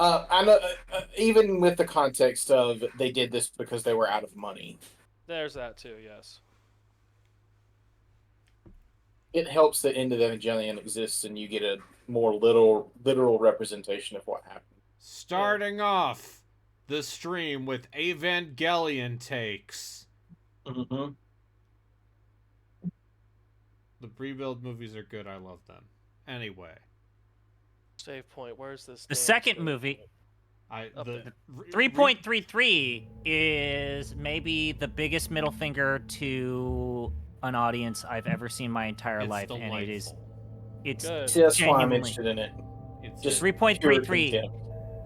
I know, even with the context of they did this because they were out of money, There's that too, yes. it helps that End of Evangelion exists and you get a more literal representation of what happened. Starting off the stream with Evangelion takes. Mm-hmm. The rebuild movies are good. I love them. Anyway. Save point. Where's this? The second movie, 3.33, is maybe the biggest middle finger to an audience I've ever seen in my entire life, delightful. and it's Good. See, that's why I'm genuinely interested in it. It's Just 3.33.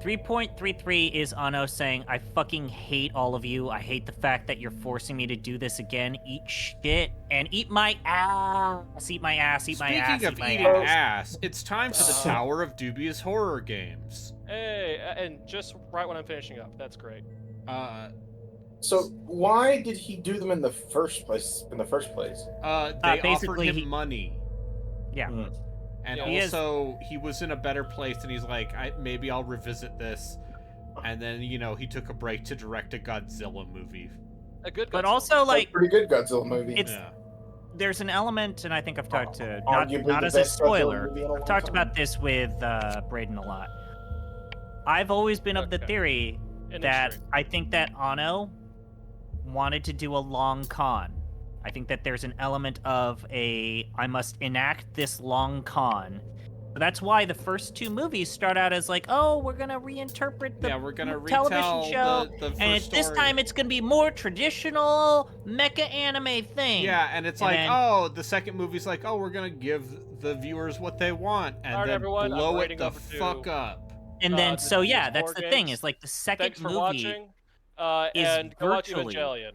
3.33 is Anno saying, I fucking hate all of you. I hate the fact that you're forcing me to do this again. Eat shit and eat my ass. Eat my ass. Eat my ass. Speaking of eating ass, it's time for the Tower of Dubious Horror games. Hey, and just right when I'm finishing up. That's great. So why did he do them in the first place? They offered him money. Yeah. Mm. And also, he was in a better place, and he's like, maybe I'll revisit this. And then, he took a break to direct a Godzilla movie. A good Godzilla. But also, like... pretty good Godzilla movie. There's an element, and I think I've talked to... Arguably Not the as a best spoiler. Godzilla movie in a long I've talked time. about this with Braden a lot. I've always been of the theory that I think that Anno wanted to do a long con. I think that there's an element of I must enact this long con. So that's why the first two movies start out as like, oh, we're gonna reinterpret the we're gonna television show, the first and this time it's gonna be more traditional mecha anime thing. Yeah, and it's the second movie's like, oh, we're gonna give the viewers what they want, and then everyone, blow it the fuck up. And then, that's the games. thing, is like the second Thanks for movie watching, and go watch Evangelion.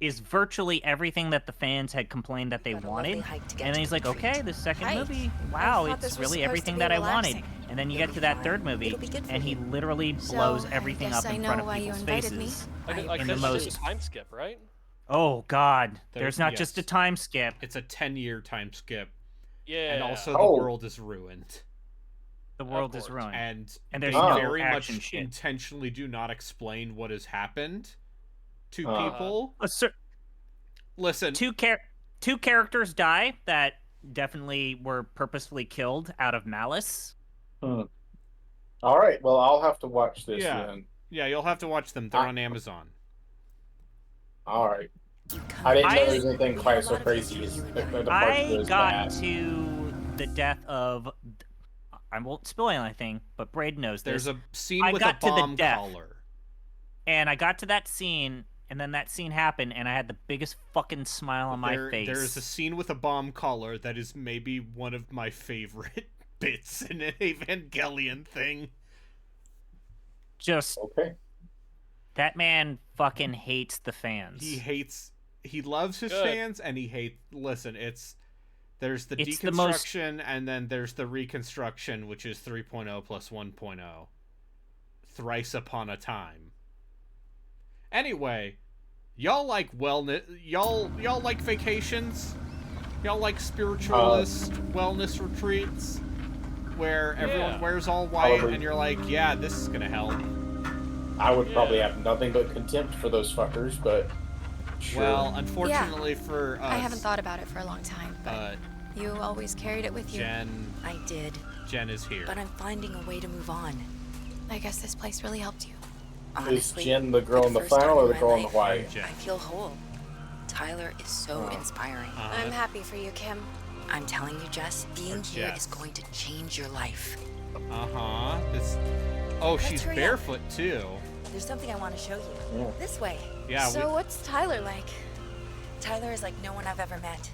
Is virtually everything that the fans had complained that they wanted. And then he's like, okay, the second movie, wow, it's really everything that I wanted. And then you get to that third movie, and he literally blows everything up in front of people's faces. Like in the most time skip, right? Oh God, there's not just a time skip. It's a 10-year time skip. Yeah. And also the world is ruined. The world is ruined. And there's they no very much shit. intentionally do not explain what has happened to people. Listen, two characters die that definitely were purposefully killed out of malice. All right, well, I'll have to watch this then. Yeah, you'll have to watch them. They're on Amazon. All right. I didn't know there was anything quite so crazy as I got to the death of... I won't spoil anything, but Braden knows this. There's a scene with a bomb collar. And I got to that scene, and then that scene happened, and I had the biggest fucking smile on my face. There's a scene with a bomb collar that is maybe one of my favorite bits in an Evangelion thing. Just... Okay. That man fucking hates the fans. He loves his fans, and he hates... Listen, there's the deconstruction, and then there's the reconstruction, which is 3.0 plus 1.0. Thrice upon a time. Anyway, y'all like wellness... Y'all like vacations? Y'all like spiritualist wellness retreats? Where everyone wears all white, and you're like, yeah, this is gonna help. I would probably have nothing but contempt for those fuckers, but... Sure. Well, unfortunately for us... I haven't thought about it for a long time, but you always carried it with you. Jen... I did. Jen is here. But I'm finding a way to move on. I guess this place really helped you. Honestly, is Jen the girl in the flannel or the girl in the white? I feel whole. Tyler is so inspiring. I'm happy for you, Kim. I'm telling you, Jess, being here is going to change your life. She's barefoot, too. There's something I want to show you. Yeah. This way. Yeah. So what's Tyler like? Tyler is like no one I've ever met.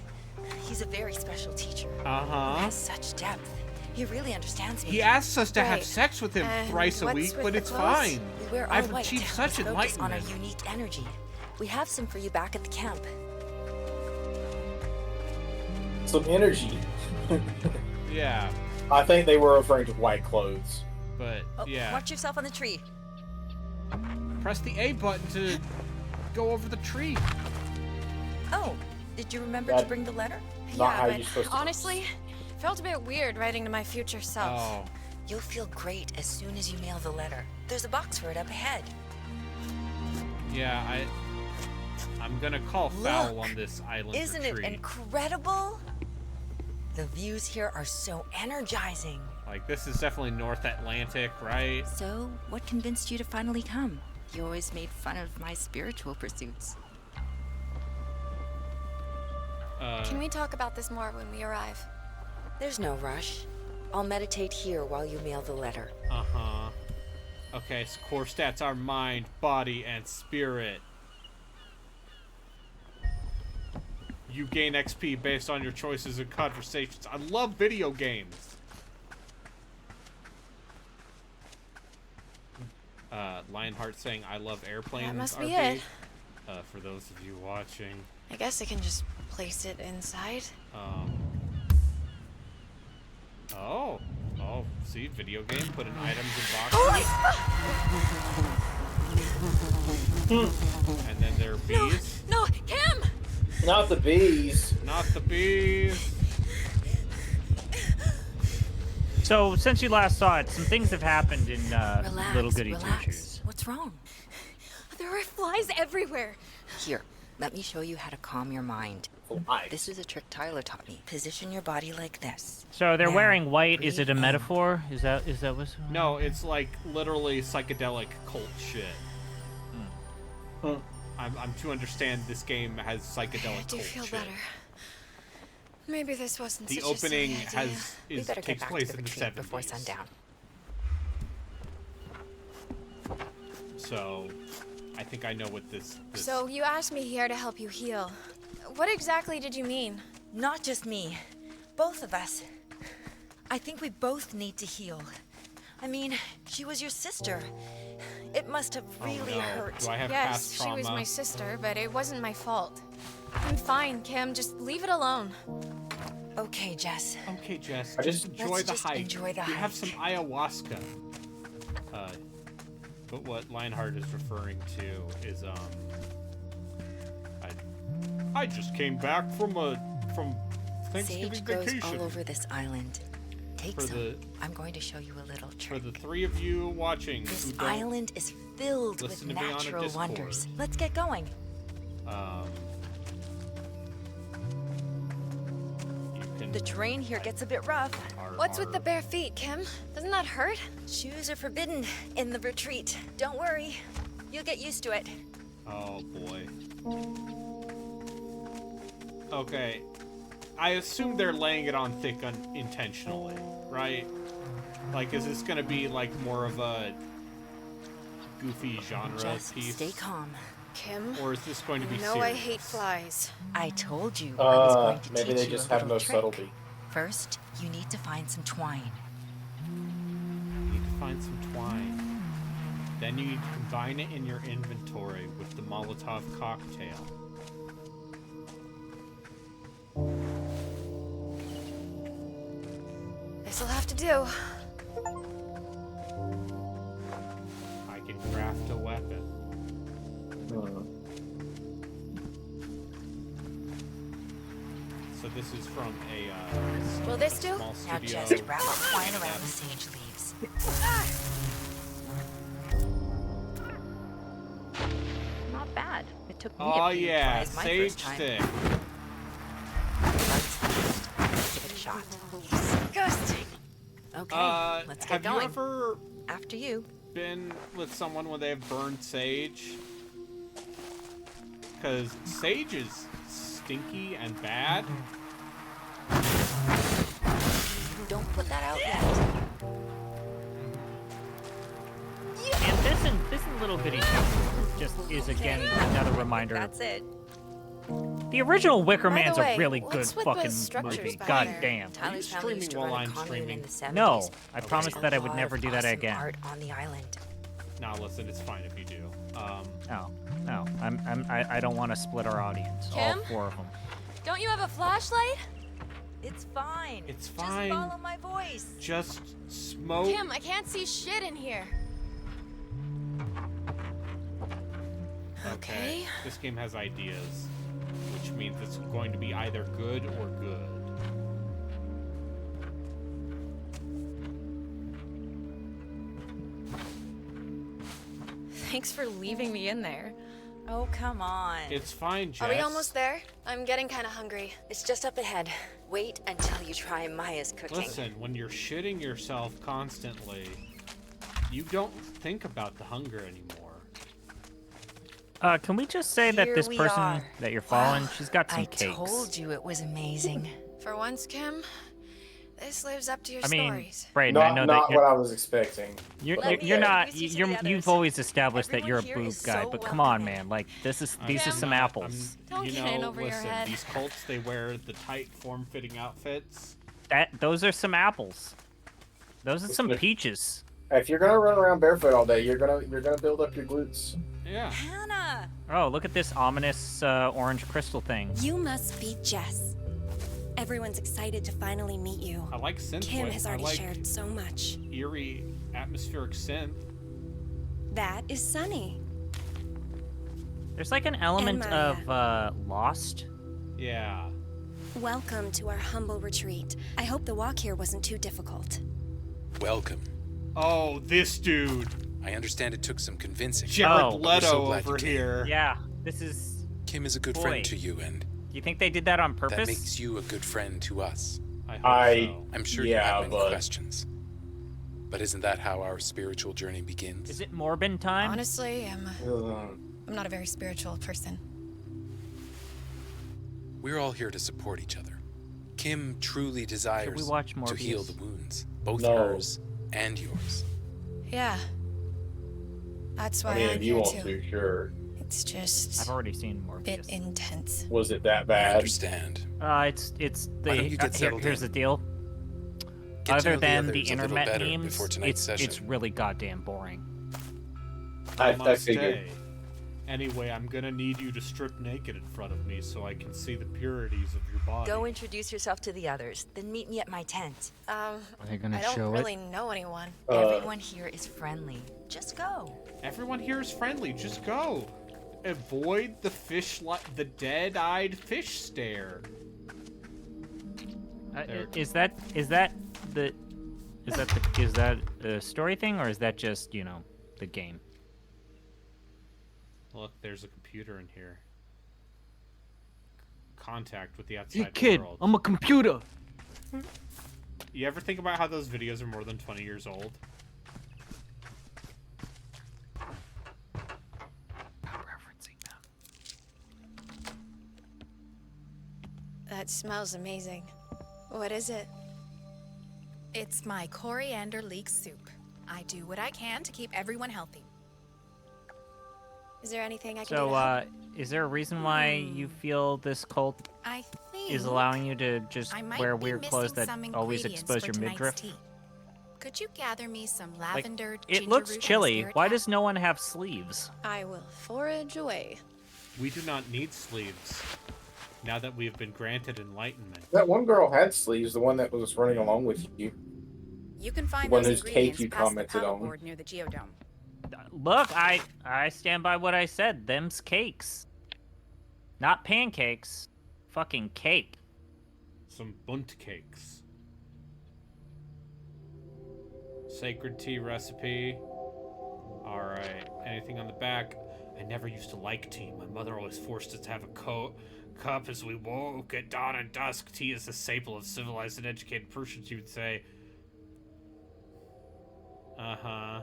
He's a very special teacher. Who has such depth. He really understands me. He asks us to have sex with him thrice a week, but it's fine. We wear all I've white achieved to such focus enlightenment. on our unique energy. We have some for you back at the camp. Some energy. Yeah. I think they were referring to white clothes. But, Watch yourself on the tree. Press the A button to go over the tree. Oh, did you remember to bring the letter? Not how Yeah, you're supposed to. honestly, it felt a bit weird writing to my future self. You'll feel great as soon as you mail the letter. There's a box for it up ahead. Yeah, I'm gonna call foul on this island Isn't retreat. it incredible? The views here are so energizing. Like, this is definitely North Atlantic, right? So, what convinced you to finally come? You always made fun of my spiritual pursuits. Can we talk about this more when we arrive? There's no rush. I'll meditate here while you mail the letter. Uh-huh. Okay, so core stats are mind, body, and spirit. You gain XP based on your choices and conversations. I love video games. Lionheart saying, I love airplanes. That must be RP. it. For those of you watching. I guess I can just place it inside. Oh, see, video game, putting items in boxes. And then there are bees. No, Kim! Not the bees. Not the bees. So, since you last saw it, some things have happened in Relax, Little Goody relax. Two-Shoes. What's wrong? There are flies everywhere. Here, let me show you how to calm your mind. Flies. This is a trick Tyler taught me. Position your body like this. So they're Now, wearing white. Is it a breathe in. metaphor? Is that what's... No, it's like literally psychedelic cult shit. I'm to understand this game has psychedelic I do cult feel shit. better. Maybe this wasn't The such a silly opening idea. We better get takes back place to the in the retreat 70s. before sundown. So, I think I know what this... So you asked me here to help you heal. What exactly did you mean? Not just me. Both of us. I think we both need to heal. I mean, she was your sister. It must have really no. hurt. Do I have Yes, past she trauma? was my sister, but it wasn't my fault. I'm fine, Kim. Just leave it alone. Okay, Jess. Okay, Jess, I just just- enjoy Let's the just hike. enjoy the You have hike. some ayahuasca. But what Lionheart is referring to is I just came back from Thanksgiving Sage grows vacation. all over this island. Take For some. the- I'm going to show you a little For trick. the three of you watching This who don't, island is filled with listen to me on a natural Discord. wonders. Let's get going. you can The terrain here gets a bit rough. What's with the bare feet, Kim? Doesn't that hurt? Shoes are forbidden in the retreat. Don't worry. You'll get used to it. Oh boy. Okay. I assume they're laying it on thick intentionally, right? Like, is this gonna be like more of a goofy genre Just piece? stay calm. Kim, Or is this going to be you know serious? I hate flies. I told you I was going to maybe teach they you just a have little no trick. subtlety. First, you need to find some twine. You need to find some twine. Then you need to combine it in your inventory with the Molotov cocktail. This'll have to do. I can craft a weapon. So this is from a Will this do? small Now studio. just wrap up twine around the sage leaves. Not bad. It took me Oh a few yeah, tries my sage first time. stick. Let's give it a shot. Disgusting. Okay, let's get have going. you ever After you. been with someone when they have burned sage? Because sage is stinky and bad. Don't put that out yet. And this in Little Goody Two-Shoes just is again another reminder. That's it. The original Wicker By the Man's way, a really good what's with the fucking structures movie. back God there? damn. Tyler's family streaming used to while run a I'm commune streaming? in the 70s. No, I There's promised a that I would lot never of do that awesome again. Art on the island. Nah, listen, it's fine if you do. No, I don't want to split our audience. Kim? All four of them. Don't you have a flashlight? It's fine. It's fine. Just follow my voice. Just smoke. Kim, I can't see shit in here. Okay. This game has ideas, which means it's going to be either good or good. Thanks for leaving me in there. Oh, come on. It's fine, Jess. Are we almost there? I'm getting kind of hungry. It's just up ahead. Wait until you try Maya's cooking. Listen, when you're shitting yourself constantly, you don't think about the hunger anymore. Can we just say that Here this we person are. that you're following, Wow, she's got some I cakes. told you it was amazing. For once, Kim, this lives up to your I mean, stories. Brayden, I know Not that what I was expecting. you're Let me you're not introduce you to the you've others. always established that you're a Everyone here boob is guy, so but come on, welcoming. man, like these are Kim? some apples. Don't you get know, in over your listen, head. these cults, they wear the tight, form-fitting outfits. Those are some apples. Those are some Look. peaches. If you're gonna run around barefoot all day, you're gonna build up your glutes. Yeah. Hannah! Oh, look at this ominous orange crystal thing. You must be Jess. Everyone's excited to finally meet you. I like synth. Kim has I already like shared so much. eerie, atmospheric synth. That is Sunny. There's like an element And of Lost. Yeah. Welcome to our humble retreat. I hope the walk here wasn't too difficult. Welcome. Oh, this dude. I understand it took some convincing. Jared Oh. But we're so Leto glad you over came. here. Yeah, this is. Kim is a good Boy. friend to you, and Do you think they did that on purpose? that makes you a good friend to us. I hope I- so. I'm sure you Yeah, have many but- questions. But isn't that how our spiritual journey begins? Is it Morbin time? Honestly, Ugh. I'm not a very spiritual person. We're all here to support each other. Kim truly desires watch to heal Morbius? the wounds, both No. hers and yours. Yeah. That's why I mean, I'm if you here want too. to, sure. It's just I've already seen a bit Morbius. intense. Was it that I bad? understand. It's Why don't you the get settled here's in? the deal. Get to Other know the than others the a little internet better memes, before tonight's it's session. really goddamn boring. I Namaste. figured. Anyway, I'm gonna need you to strip naked in front of me so I can see the purities of your body. Go introduce yourself to the others, then meet me at my tent. Are they gonna I don't show really know anyone. Everyone here is friendly. Just go. Everyone here is friendly. Just go. Avoid the the dead-eyed fish stare. it? Is that a story thing, or is that just the game? Look, there's a computer in here. Contact with the outside world. I'm a computer. You ever think about how those videos are more than 20 years old? Referencing them. That smells amazing. What is it? It's my coriander leek soup. I do what I can to keep everyone healthy. Is there anything I can do to So, help? is there a reason why you feel this cult I think is allowing you to just I might wear be weird clothes missing that some always ingredients expose for your tonight's midriff? tea. Could you gather me some Like, lavender, it ginger looks root, and chilly. spirit Why cap? does no one have sleeves? I will forage away. We do not need sleeves. Now that we have been granted enlightenment. That one girl had sleeves, the one that was running along with you. You can find One those whose cake ingredients you past the commented paddle on. board near the geodome. Look, I stand by what I said. Them's cakes. Not pancakes. Fucking cake. Some bunt cakes. Sacred tea recipe. Alright. Anything on the back? I never used to like tea. My mother always forced us to have a cup as we woke at dawn and dusk. Tea is the staple of civilized and educated Persians, you would say. Uh-huh.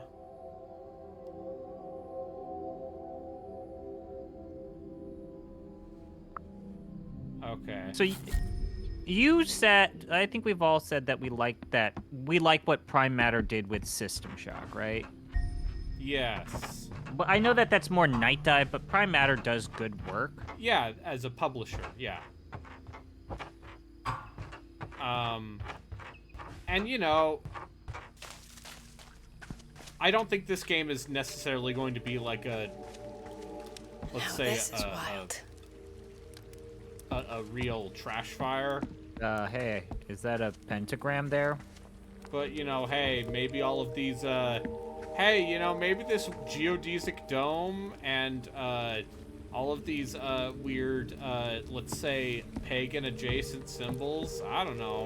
Okay. So you said, I think we've all said that we like what Prime Matter did with System Shock, right? Yes. But I know that that's more Night Dive, but Prime Matter does good work. Yeah, as a publisher, yeah. And I don't think this game is necessarily going to be like a, let's Now say, this is wild. a real trash fire. Hey, is that a pentagram there? But, hey, maybe all of these, maybe this geodesic dome and, all of these, weird, let's say, pagan-adjacent symbols, I don't know.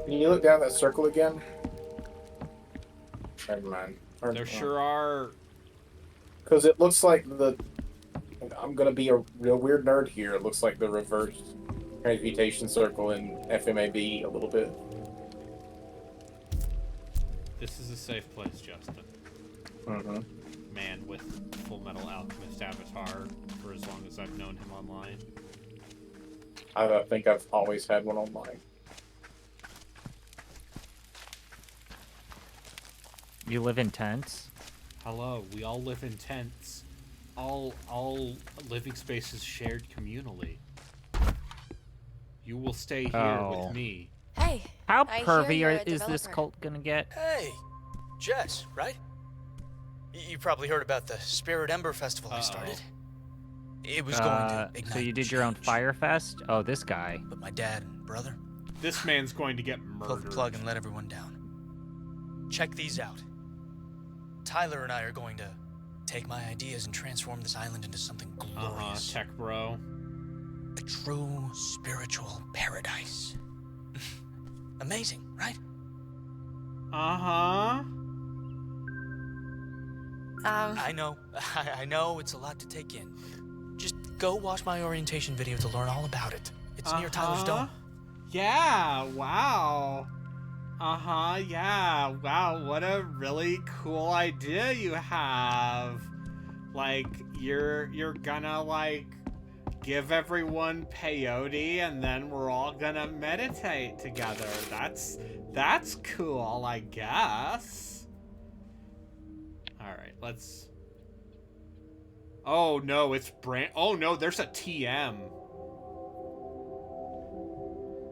Can you look down that circle again? Never mind. There sure are Because it looks like I'm gonna be a real weird nerd here. It looks like the reverse transmutation circle in FMAB a little bit. This is a safe place, Justin. Mm-hmm. Man with Full Metal Alchemist avatar for as long as I've known him online. I think I've always had one online. You live in tents? Hello, we all live in tents. All living spaces shared communally. You will stay here with me. Hey. How I hear pervy you're a is this developer. cult gonna get? Hey, Jess, right? You probably heard about the Spirit Ember Festival I started. It was going to ignite So you did your own change. Fire Fest? Oh, this guy. But my dad and brother This man's going to get pulled the murdered. plug and let everyone down. Check these out. Tyler and I are going to take my ideas and transform this island into something glorious. Tech bro. A true spiritual paradise. Amazing, right? I know it's a lot to take in. Just go watch my orientation video to learn all about it. It's near Tyler's dome. Yeah, wow. Yeah, wow, what a really cool idea you have. Like, you're gonna, like, give everyone peyote and then we're all gonna meditate together. That's cool, I guess. Alright, let's... Oh no, it's oh no, there's a TM.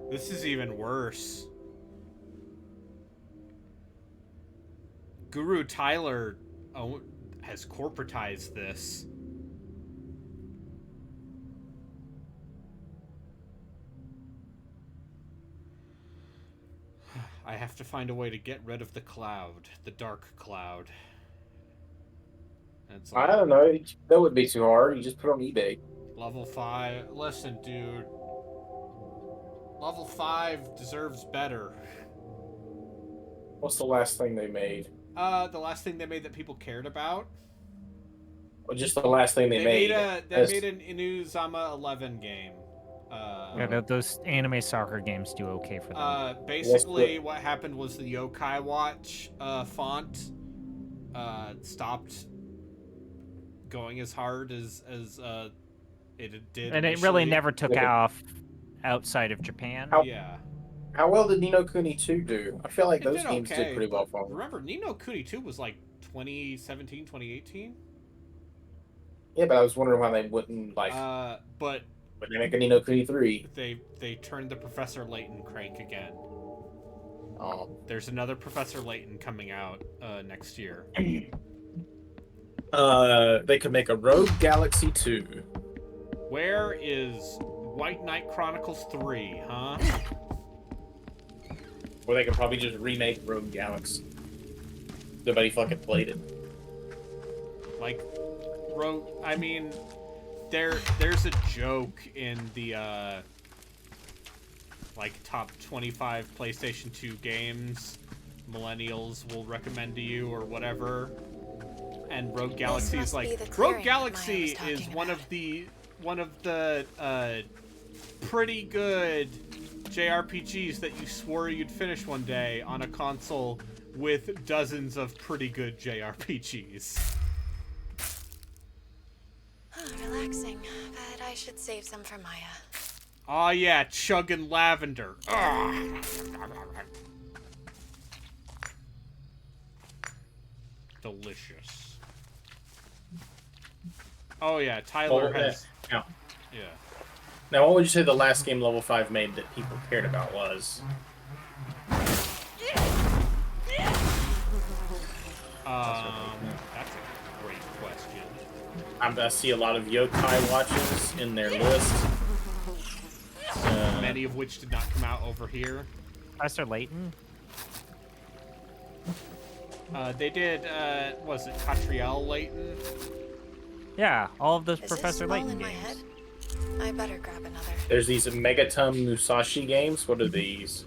This is even worse. Guru Tyler has corporatized this. I have to find a way to get rid of the cloud, the dark cloud. I don't know. That would be too hard. You just put it on eBay. Level 5. Listen, dude. Level 5 deserves better. What's the last thing they made? The last thing they made that people cared about? Well, just the last thing they made. They made an Inuzama 11 game. Yeah, those anime soccer games do okay for them. Basically, what happened was the Yokai Watch font stopped going as hard as it did. And it really never took off outside of Japan. How well did Ni no Kuni 2 do? I feel like those games did pretty well for them. Remember, Ni no Kuni 2 was like 2017, 2018? Yeah, but I was wondering why they wouldn't, like... But they make a Ni no Kuni 3. They turned the Professor Layton crank again. Oh. There's another Professor Layton coming out next year. They could make a Rogue Galaxy 2. Where is White Knight Chronicles 3, huh? Or they could probably just remake Rogue Galaxy. Nobody fucking played it. Like, I mean, there's a joke in the, like, top 25 PlayStation 2 games millennials will recommend to you or whatever. And Rogue Galaxy is like, Rogue Galaxy is one of the pretty good JRPGs that you swore you'd finish one day on a console with dozens of pretty good JRPGs. Relaxing, but I should save some for Maya. Oh yeah, chugging lavender. Delicious. Oh yeah, Tyler has... Yeah. Yeah. Now, what would you say the last game Level 5 made that people cared about was? That's a great question. I see a lot of yokai watches in their list. Many of which did not come out over here. Professor Layton? They did, was it Catriel Layton? Yeah, all of those Is Professor this all Layton in my games. head? I better grab another. There's these Megatum Musashi games. What are these?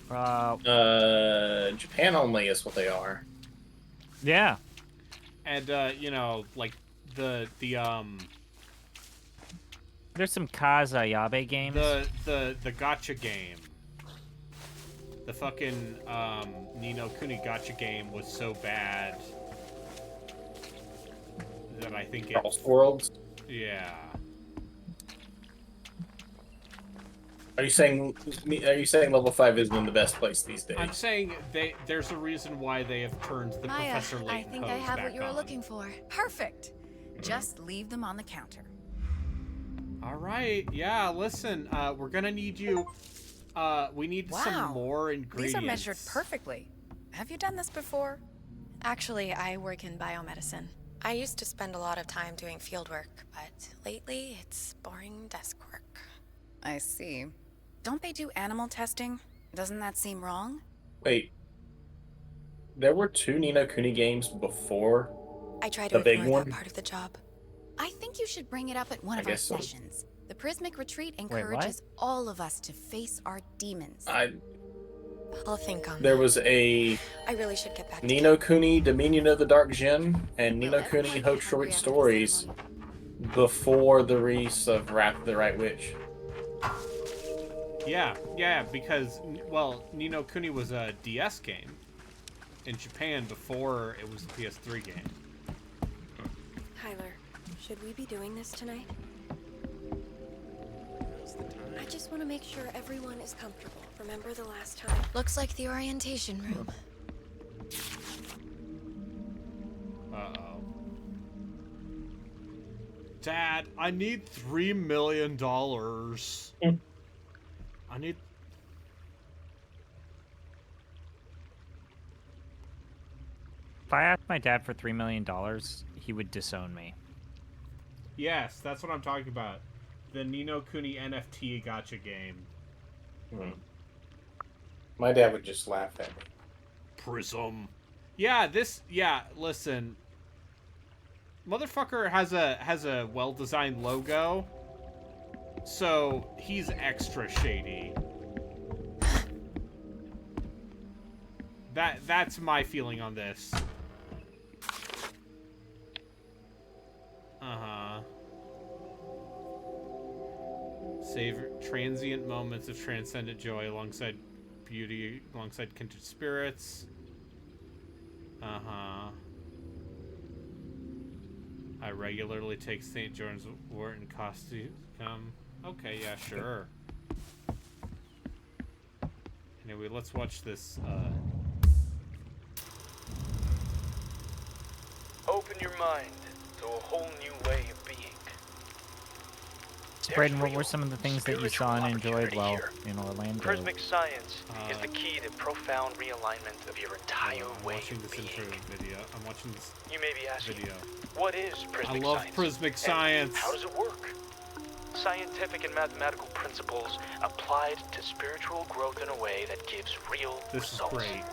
Japan only is what they are. Yeah. And you know, like the There's some Kazayabe games. The gacha game. The fucking Ni no Kuni gacha game was so bad that I think Cross Worlds. Yeah. Are you saying level 5 isn't in the best place these days? I'm saying there's a reason why they have turned the Maya, Professor Layton I think I hose have back what you were on. looking for. Perfect. Just leave them on the counter. All right. Yeah. Listen. We're gonna need you. We need some more ingredients. These are measured perfectly. Have you done this before? Actually, I work in biomedicine. I used to spend a lot of time doing field work, but lately it's boring desk work. I see. Don't they do animal testing? Doesn't that seem wrong? Wait. There were 2 Ni no Kuni games before I try to the big ignore one. that part of the job. I think you should bring it up at one of our sessions. The Prismic Retreat encourages all of us to face our demons. I'll think on There that. was a I really should get back to Ni no Kuni Dominion of the Dark Djinn and Ni no Kuni Hope Short Stories before the release of Wrath of the Right Witch. Yeah, because, well, Ni no Kuni was a DS game in Japan before it was a PS3 game. Tyler, should we be doing this tonight? I just want to make sure everyone is comfortable. Remember the last time? Looks like the orientation room. Uh-oh. Dad, I need $3 million. I need... If I asked my dad for $3 million, he would disown me. Yes, that's what I'm talking about. The Ni no Kuni NFT gacha game. My dad would just laugh at me. Prism. Yeah, listen. Motherfucker has a well-designed logo. So, he's extra shady. That's my feeling on this. Uh-huh. Savor transient moments of transcendent joy alongside beauty, alongside kindred spirits. Uh-huh. I regularly take St. John's wort in costume. Okay, yeah, sure. Anyway, let's watch this, Open your mind to a whole new way of being. Braden, what were some of the things that you saw and enjoyed while in Orlando? Prismic science is the key to profound realignment of your entire way of being. I'm watching this. You may be asking, what is Prismic science? I love Prismic science. How does it work? Scientific and mathematical principles applied to spiritual growth in a way that gives real results. This is great.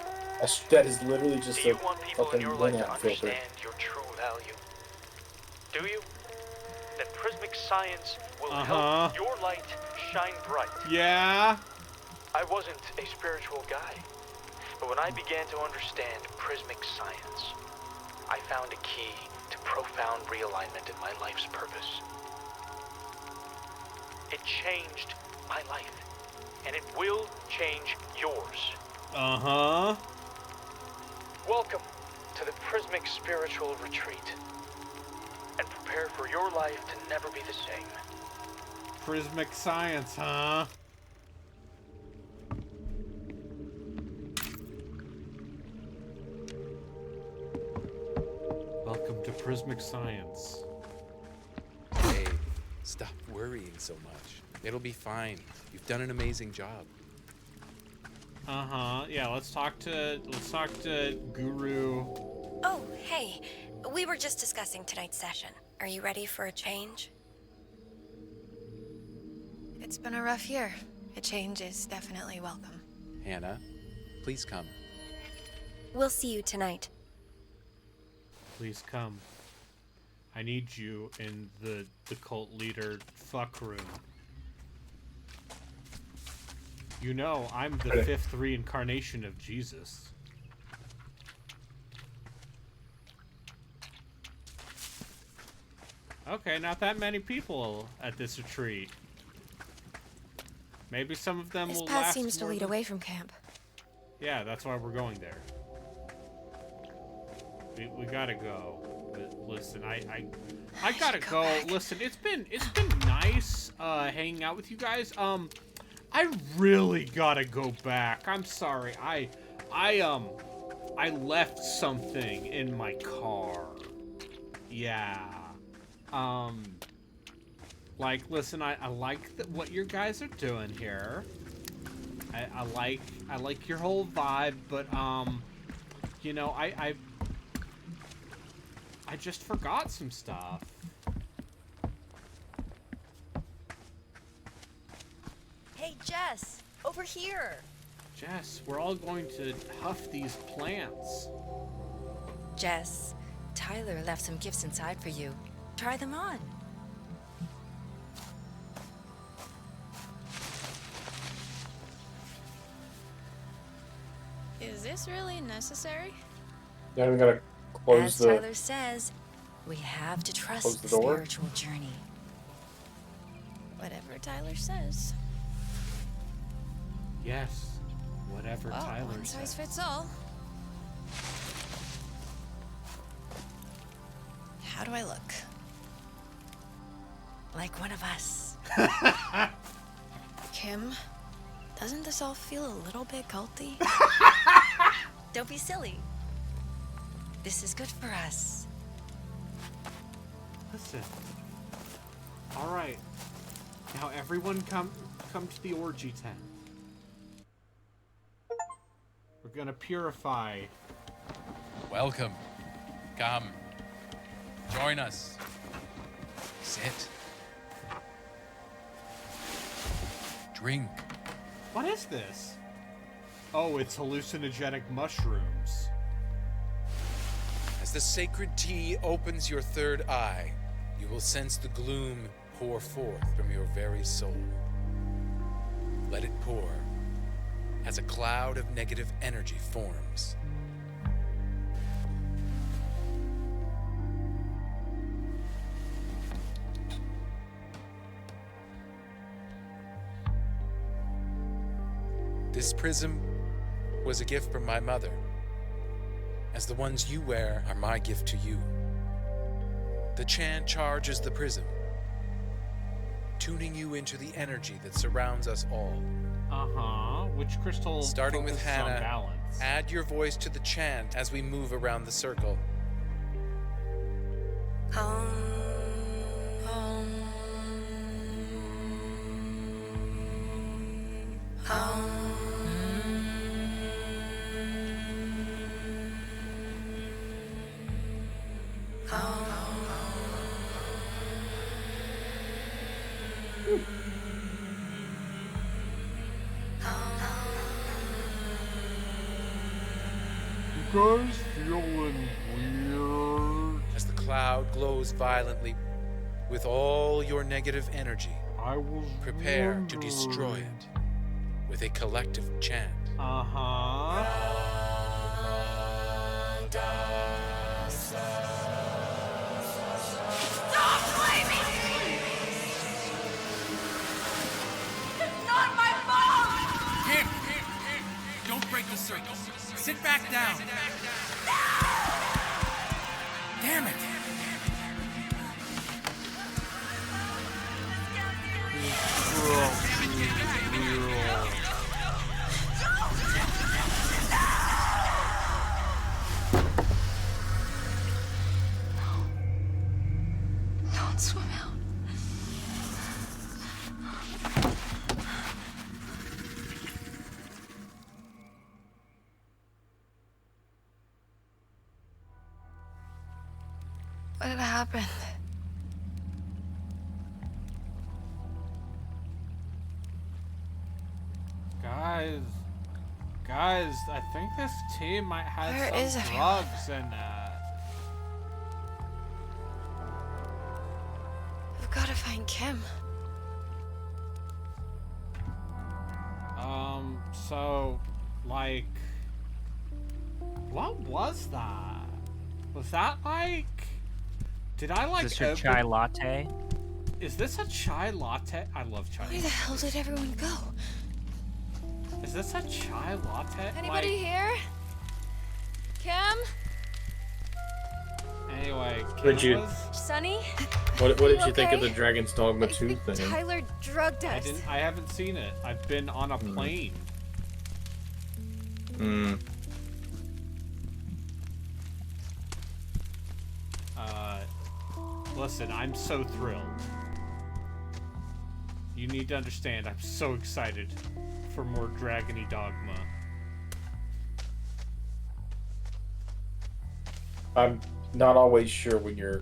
That is literally just Do you want people in your life to filter. understand your true value? Do you? Then Prismic science will help your light shine bright. Yeah. I wasn't a spiritual guy, but when I began to understand Prismic science, I found a key to profound realignment in my life's purpose. It changed my life, and it will change yours. Uh-huh. Welcome to the Prismic Spiritual Retreat, and prepare for your life to never be the same. Prismic science, huh? Welcome to Prismic Science. Hey, stop worrying so much. It'll be fine. You've done an amazing job. Uh-huh. Yeah, let's talk to Guru. Oh, hey. We were just discussing tonight's session. Are you ready for a change? It's been a rough year. A change is definitely welcome. Hannah, please come. We'll see you tonight. Please come. I need you in the cult leader fuck room. You know, I'm the fifth reincarnation of Jesus. Okay, not that many people at this retreat. Maybe some of them will last. This path seems to lead away from camp. Yeah, that's why we're going there. We gotta go. Listen, I gotta go. Listen, it's been nice hanging out with you guys. I really gotta go back. I'm sorry. I left something in my car. Yeah. Like, listen, I like what you guys are doing here. I like your whole vibe, but you know, I just forgot some stuff. Hey, Jess, over here. Jess, we're all going to huff these plants. Jess, Tyler left some gifts inside for you. Try them on. Is this really necessary? Yeah, we gotta close As Tyler says, we have to trust the spiritual journey. Whatever Tyler says. Yes, whatever Tyler one size says. fits all. How do I look? Like one of us. Kim, doesn't this all feel a little bit culty? Don't be silly. This is good for us. Listen. All right. Now everyone come to the orgy tent. We're gonna purify. Welcome. Come. Join us. Sit. Drink. What is this? Oh, it's hallucinogenic mushrooms. As the sacred tea opens your third eye, you will sense the gloom pour forth from your very soul. Let it pour as a cloud of negative energy forms. This prism was a gift from my mother, as the ones you wear are my gift to you. The chant charges the prism, tuning you into the energy that surrounds us all. Uh-huh. Which crystal? Starting with Hannah, balance? add your voice to the chant as we move around the circle. You guys feeling weird? As the cloud glows violently with all your negative energy, prepare to destroy it with a collective chant. Uh-huh. Stop blaming! It's not my fault! Kim! Don't break the circle. Sit back down. Damn it! Don't swim out. What had happened? Guys, I think this tea might have some drugs in it. We've got to find Kim. So, like, what was that? Was that like Did I like... Is this your chai latte? Is this a chai latte? I love chai latte. Where the hell did everyone go? Is this a chai latte? Anybody here? Kim? Anyway, Would you... Sunny? What did you think of the Dragon's Dogma 2 thing? Tyler drugged us. I haven't seen it. I've been on a plane. Listen, I'm so thrilled. You need to understand, I'm so excited for more Dragony Dogma. I'm not always sure when you're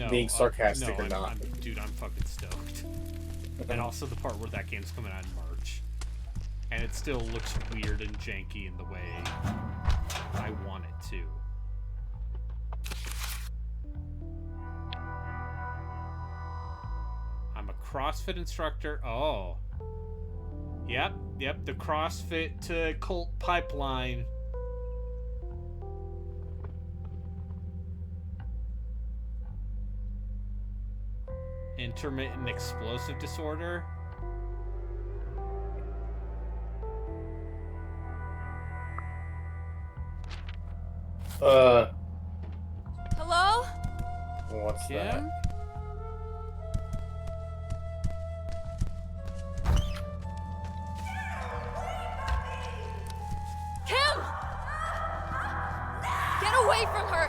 being sarcastic or not. Dude, I'm fucking stoked. And also the part where that game's coming out in March. And it still looks weird and janky in the way I want it to. I'm a CrossFit instructor. Oh. Yep, the CrossFit to cult pipeline. Intermittent explosive disorder. Hello? What's that? Kim! Get away from her!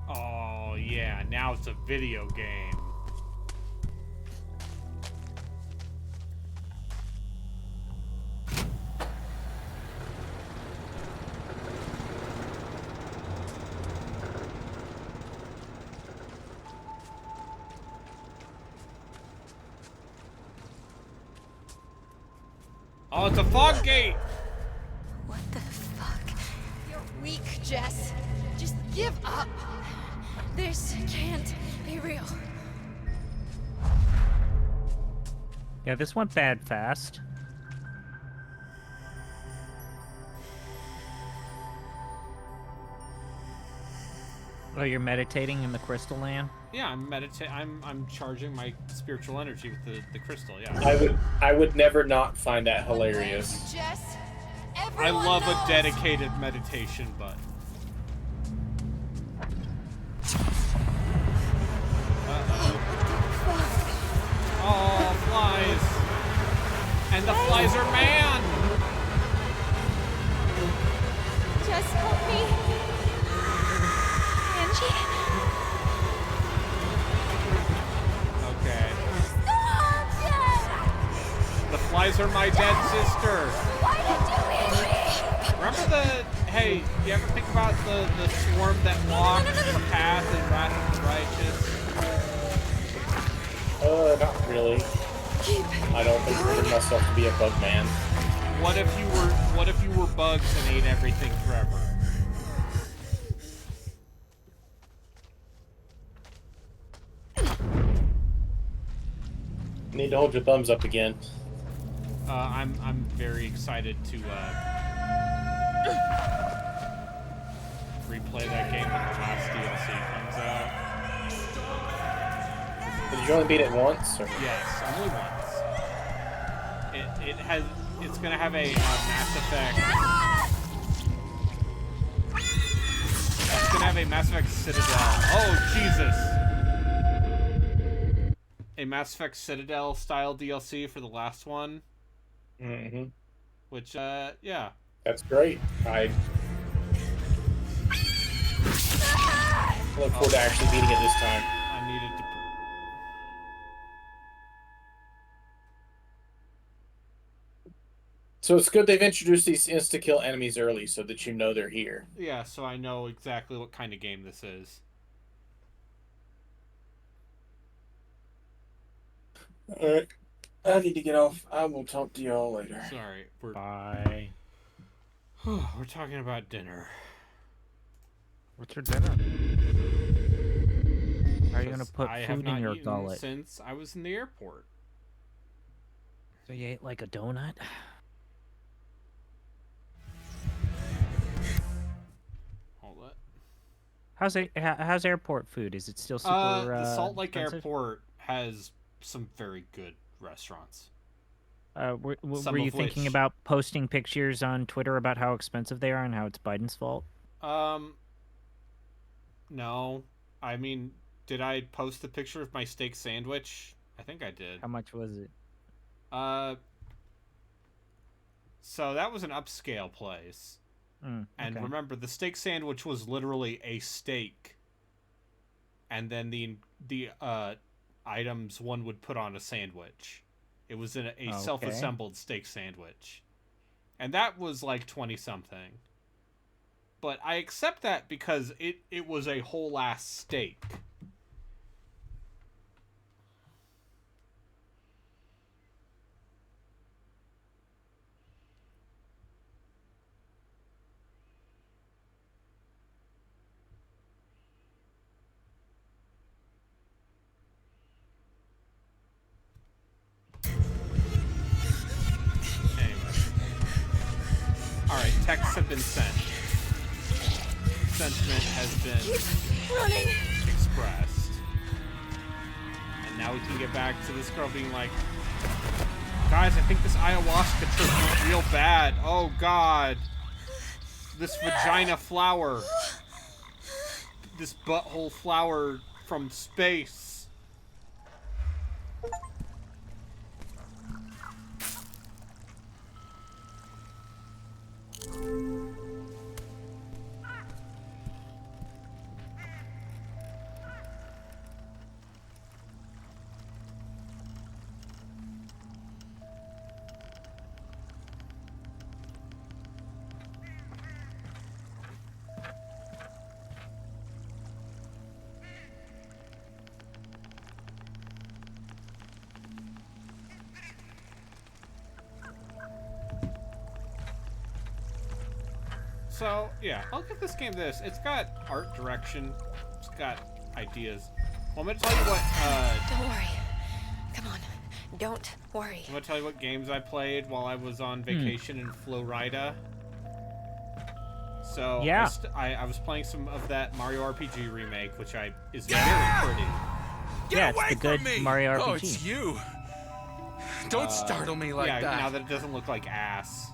Oh, yeah, now it's a video game. Oh, it's a fog gate! What the fuck? You're weak, Jess. Just give up. This can't be real. Yeah, this went bad fast. Oh, you're meditating in the crystal land? Yeah, I'm charging my spiritual energy with the crystal, yeah. I would never not find that hilarious. Jess, I love a dedicated meditation button. Oh, flies. And the flies are man. Jess, help me. Angie? Okay. Stop, Jess! The flies are my dead sister. Why did you leave me? Remember the... Hey, you ever think about the swarm that walks the path in Wrath of the Righteous? Not really. I don't consider myself to be a bug man. What if you were bugs and ate everything forever? Need to hold your thumbs up again. I'm very excited to replay that game when the last DLC comes out. Did you only beat it once? Or? Yes, only once. It's gonna have a Mass Effect. It's gonna have a Mass Effect Citadel. Oh Jesus! A Mass Effect Citadel style DLC for the last one. Mm-hmm. Which, yeah. That's great. I look forward to actually beating it this time. I needed to. So it's good they've introduced these insta-kill enemies early so that you know they're here. Yeah, so I know exactly what kind of game this is. Alright. I need to get off. I will talk to y'all later. Sorry. Bye. We're talking about dinner. What's your dinner? How are you gonna put food in your gullet? Since I was in the airport. So you ate like a donut? How's airport food? Is it still super the Salt Lake expensive? Airport has some very good restaurants. Were you thinking about posting pictures on Twitter about how expensive they are and how it's Biden's fault? No. I mean, did I post a picture of my steak sandwich? I think I did. How much was it? So that was an upscale place. Okay. And remember, the steak sandwich was literally a steak. And then the items one would put on a sandwich. It was a self-assembled steak sandwich. And that was like 20-something. But I accept that because it was a whole ass steak. Alright, texts have been sent. Sentiment has been expressed. And now we can get back to this girl being like, guys, I think this ayahuasca trip went real bad. Oh god. This vagina flower. This butthole flower from space. So, yeah, I'll give this game this. It's got art direction. It's got ideas. Well, I'm going to tell you what... Don't worry. Come on. Don't worry. I'm going to tell you what games I played while I was on vacation in Florida. So, yeah. I was playing some of that Mario RPG remake, which is very pretty. Yeah, it's the good Mario RPG. Oh, it's you. Don't startle me like that. Yeah, now that it doesn't look like ass.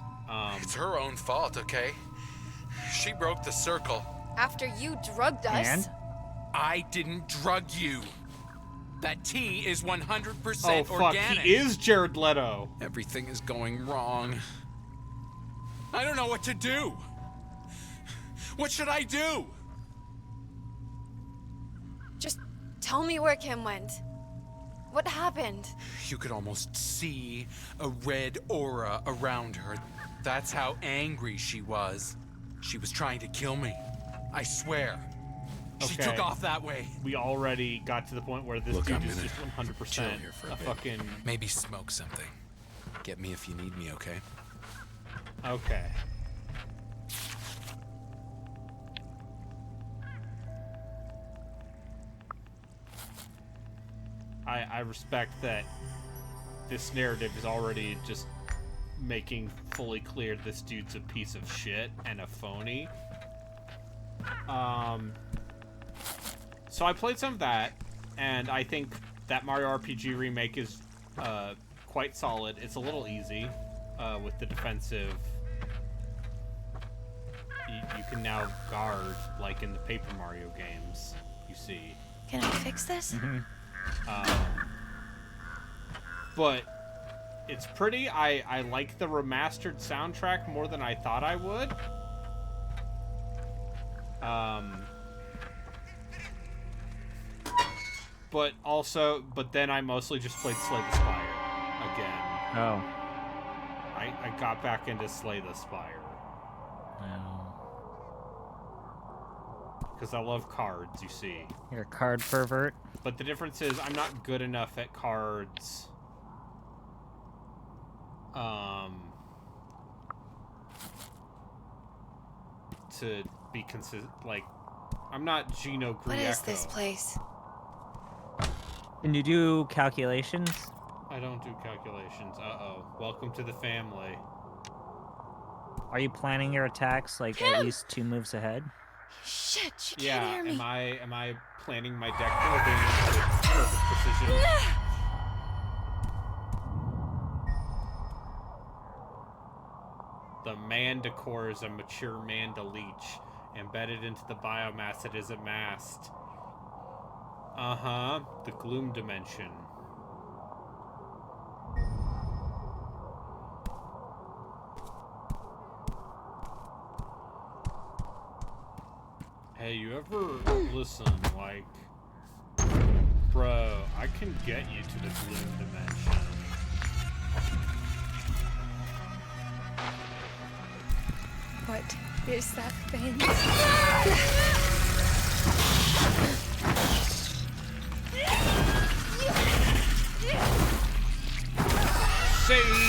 It's her own fault, okay? She broke the circle. After you drugged us. And? I didn't drug you. That tea is 100% oh, fuck, organic. He is Jared Leto. Everything is going wrong. I don't know what to do. What should I do? Just tell me where Kim went. What happened? You could almost see a red aura around her. That's how angry she was. She was trying to kill me. I swear. She took off that way. We already got to the point where this dude is just 100% a fucking... Maybe smoke something. Get me if you need me, okay? Okay. I respect that this narrative is already just making fully clear this dude's a piece of shit and a phony. So I played some of that, and I think that Mario RPG remake is quite solid. It's a little easy with the defensive. You can now guard like in the Paper Mario games, you see. Can I fix this? But it's pretty. I like the remastered soundtrack more than I thought I would. But then I mostly just played Slay the Spire again. Oh. I got back into Slay the Spire. No. Because I love cards, you see. You're a card pervert. But the difference is I'm not good enough at cards. To be consistent, like, I'm not Gino Grieco. What is this place? Can you do calculations? I don't do calculations. Uh-oh. Welcome to the family. Are you planning your attacks, like, at least 2 moves ahead? Shit, she can't hear me. Am I planning my deck building with perfect precision? The manticore is a mature mandaleech, embedded into the biomass it is amassed. Uh-huh, the gloom dimension. Hey, you ever listen, like, bro, I can get you to the gloom dimension. What is that thing? Save!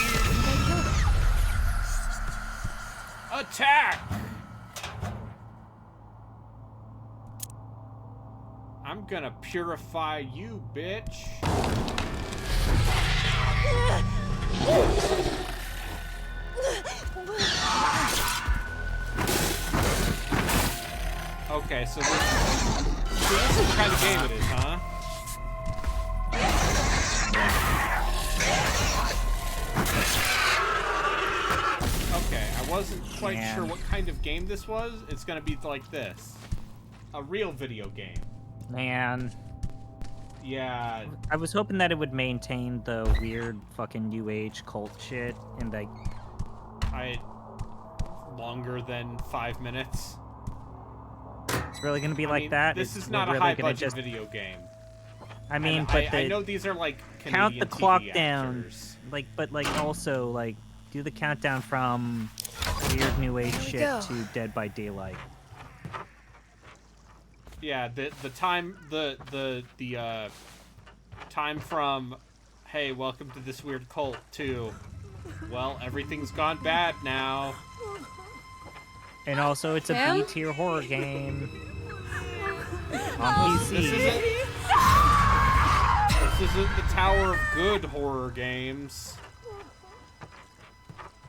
Attack! I'm gonna purify you, bitch. Okay, so this is the kind of game it is, huh? Okay, I wasn't quite sure what kind of game this was. It's gonna be like this. A real video game. Man. Yeah. I was hoping that it would maintain the weird fucking new age cult shit and like... Longer than 5 minutes. It's really gonna be like that? This is not a high-budget video game. I mean, I know these are like Canadian count the clock TV down, actors. but also like do the countdown from weird new age shit to Dead by Daylight. Yeah, the time time from hey, welcome to this weird cult to well, everything's gone bad now. And also, it's a B-tier horror game on PC. This isn't the Tower of Good horror games.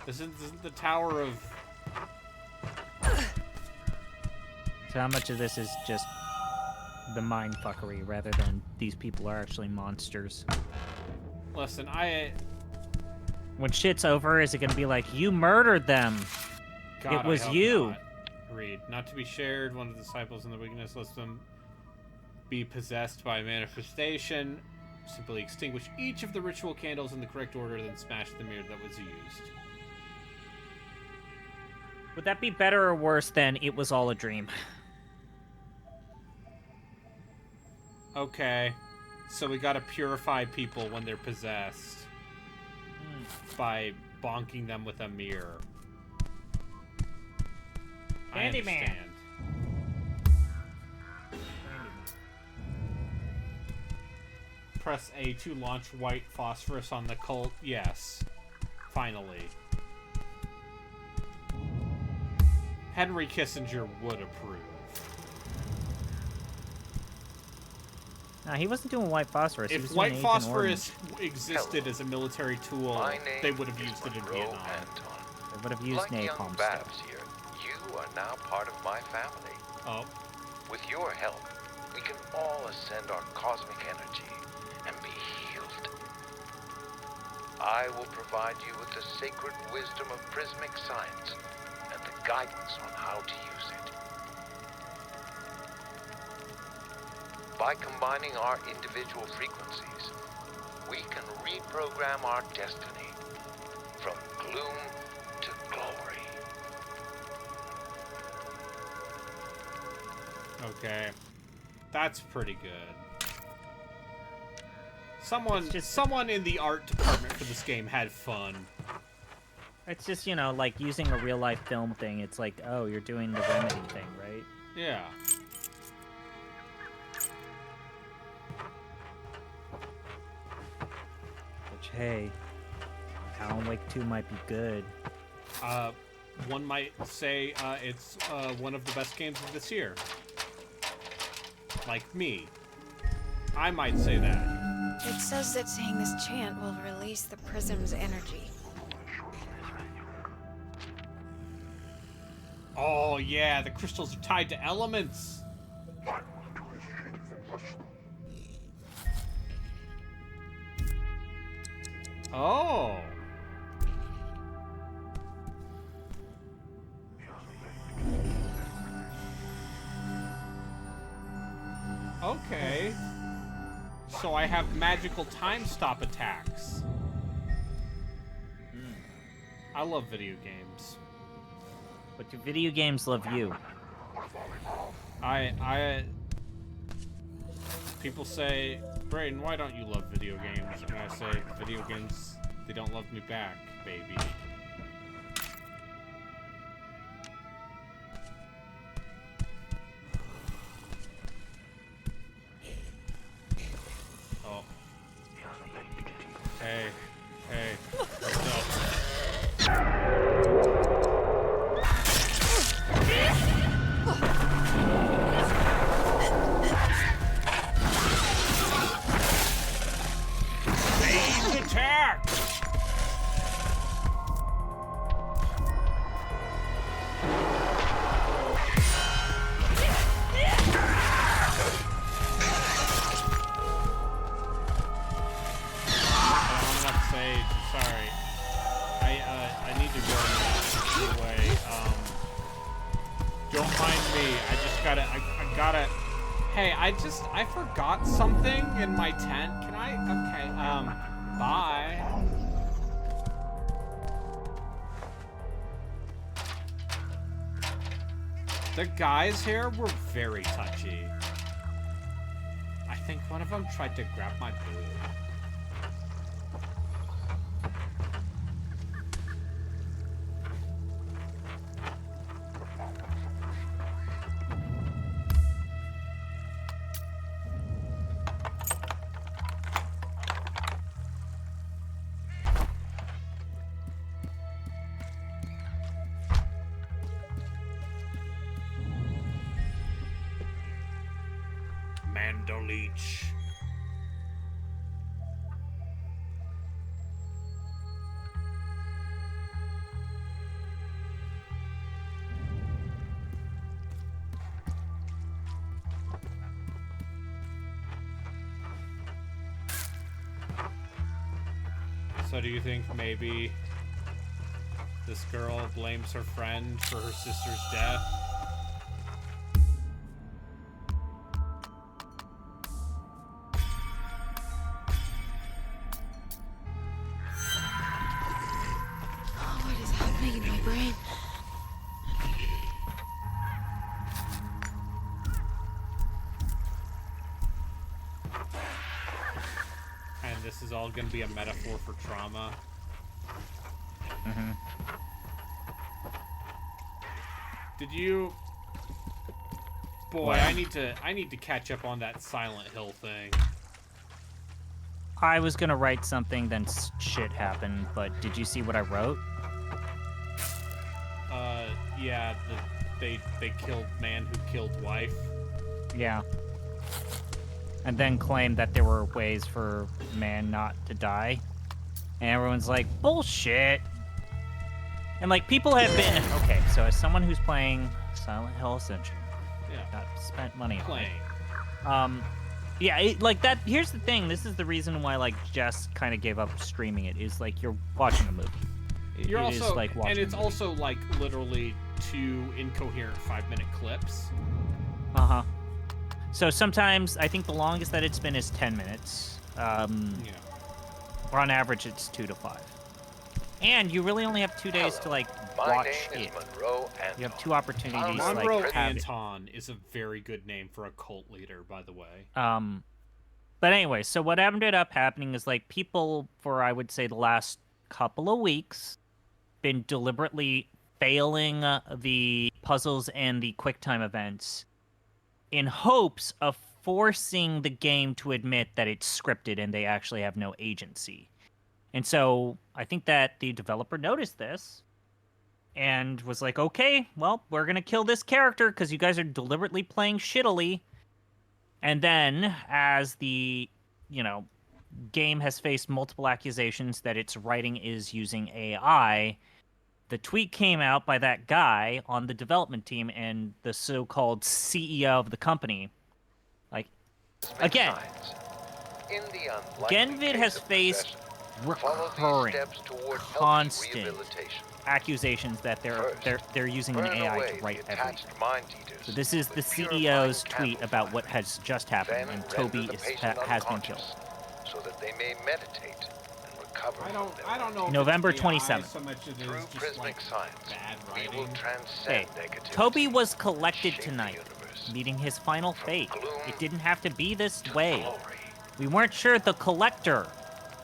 This isn't the Tower of... So how much of this is just the mindfuckery rather than these people are actually monsters? Listen, when shit's over, is it gonna be like, you murdered them? God, it was you. Not. Read. Not to be shared, one of the disciples in the weakness lets them be possessed by manifestation. Simply extinguish each of the ritual candles in the correct order, then smash the mirror that was used. Would that be better or worse than it was all a dream? Okay. So we gotta purify people when they're possessed. By bonking them with a mirror. Candyman. Press A to launch white phosphorus on the cult. Yes. Finally. Henry Kissinger would approve. No, he wasn't doing white phosphorus. If white phosphorus existed as a military tool, they would have used it in Vietnam. They would have used napalm stuff. Here, you are now part of my family. Oh. With your help, we can all ascend our cosmic energy and be healed. I will provide you with the sacred wisdom of prismic science and the guidance on how to use it. By combining our individual frequencies, we can reprogram our destiny from gloom to glory. Okay. That's pretty good. Someone in the art department for this game had fun. It's just, you know, like using a real-life film thing. It's like, oh, you're doing the Remedy thing, right? Yeah. Which, hey, Alan Wake 2 might be good. One might say it's one of the best games of this year. Like me. I might say that. It says that saying this chant will release the prism's energy. Oh, yeah, the crystals are tied to elements. Oh. Okay. So I have magical time stop attacks. I love video games. But do video games love you? People say, Brayden, why don't you love video games? And I say, video games, they don't love me back, baby. Oh. Hey. Hey. What's up? Attack! I'm not Sage. Sorry. I need to go anyway. Don't mind me. I just gotta. I gotta. Hey, I forgot something in my tent. Can I? Okay. Bye. The guys here were very touchy. I think one of them tried to grab my boob. Leech. So do you think maybe this girl blames her friend for her sister's death? This is all going to be a metaphor for trauma. Mm-hmm. Did you? Boy, what? I need to catch up on that Silent Hill thing. I was gonna write something, then shit happened. But did you see what I wrote? Yeah, they killed man who killed wife. Yeah. And then claimed that there were ways for man not to die. And everyone's like, bullshit! And like, people have been... Okay, so as someone who's playing Silent Hill Ascension, got spent money on it. Yeah, like that, here's the thing, this is the reason why like Jess kind of gave up streaming it, is like you're watching a movie. You're it also, is like watching and it's also like literally 2 incoherent 5-minute clips. Uh-huh. So sometimes, I think the longest that it's been is 10 minutes. Yeah. Or on average, it's 2 to 5. And you really only have 2 days to, like, watch it. You have 2 opportunities to, like, Monroe have Anton is a very good name for a cult leader, by the way. But anyway, so what ended up happening is, like, people for, I would say, the last couple of weeks been deliberately failing the puzzles and the QuickTime events in hopes of forcing the game to admit that it's scripted and they actually have no agency. And so I think that the developer noticed this and was like, okay, well, we're going to kill this character because you guys are deliberately playing shittily. And then as the, game has faced multiple accusations that its writing is using AI, The tweet came out by that guy on the development team and the so-called CEO of the company. Like, again, Genvid has faced recurring, constant accusations that they're using an AI to write everything. So this is the CEO's tweet about what has just happened, and Toby has been killed. So that they may meditate and recover. I don't know. November 27th. So much of it Through is just prismic like science, bad we writing. will transcend negativity. Toby was collected tonight, meeting his final fate. It didn't have to be this way. We weren't sure the collector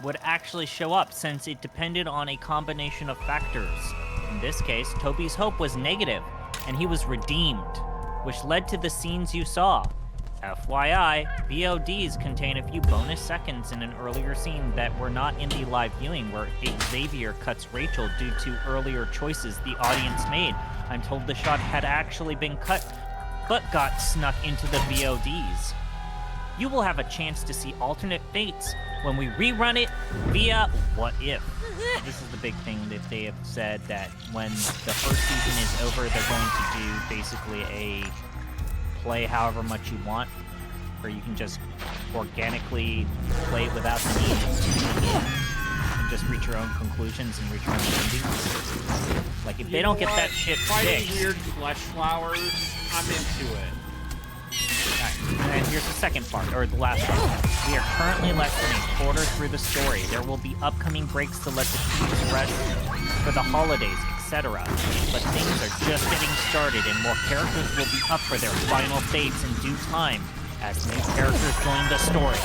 would actually show up since it depended on a combination of factors. In this case, Toby's hope was negative, and he was redeemed, which led to the scenes you saw. FYI, VODs contain a few bonus seconds in an earlier scene that were not in the live viewing where Xavier cuts Rachel due to earlier choices the audience made. I'm told the shot had actually been cut, but got snuck into the VODs. You will have a chance to see alternate fates when we rerun it via What If. This is the big thing that they have said, that when the first season is over, they're going to do basically a play however much you want, or you can just organically play it without the need and just reach your own conclusions and reach your own endings. Like, if they don't get that shit fixed... weird flesh flowers, I'm into it. Alright, and here's the second part, or the last part. We are currently less than a quarter through the story. There will be upcoming breaks to let the teams rest for the holidays, etc. But things are just getting started, and more characters will be up for their final fates in due time, as new characters join the story.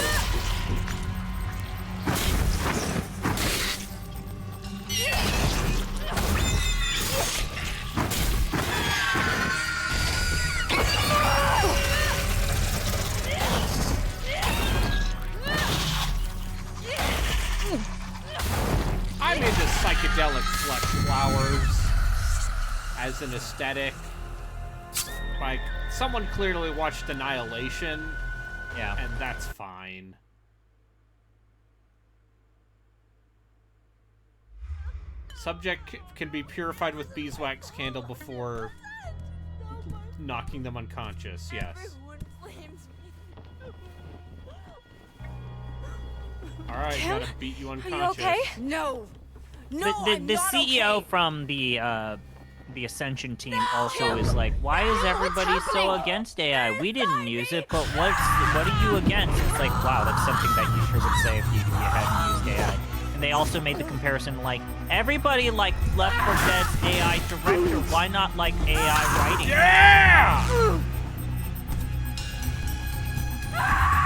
I'm into psychedelic flesh flowers as an aesthetic. Like, someone clearly watched Annihilation, and that's fine. Subject can be purified with beeswax candle before knocking them unconscious, yes. Alright, gotta beat you unconscious. Are you okay? No. No, the CEO from the Ascension team also is like, why is everybody so against AI? We didn't use it, but what are you against? It's like, wow, that's something that you sure would say if you hadn't used AI. And they also made the comparison, like, everybody liked Left 4 Dead's AI director, why not like AI writing? Yeah!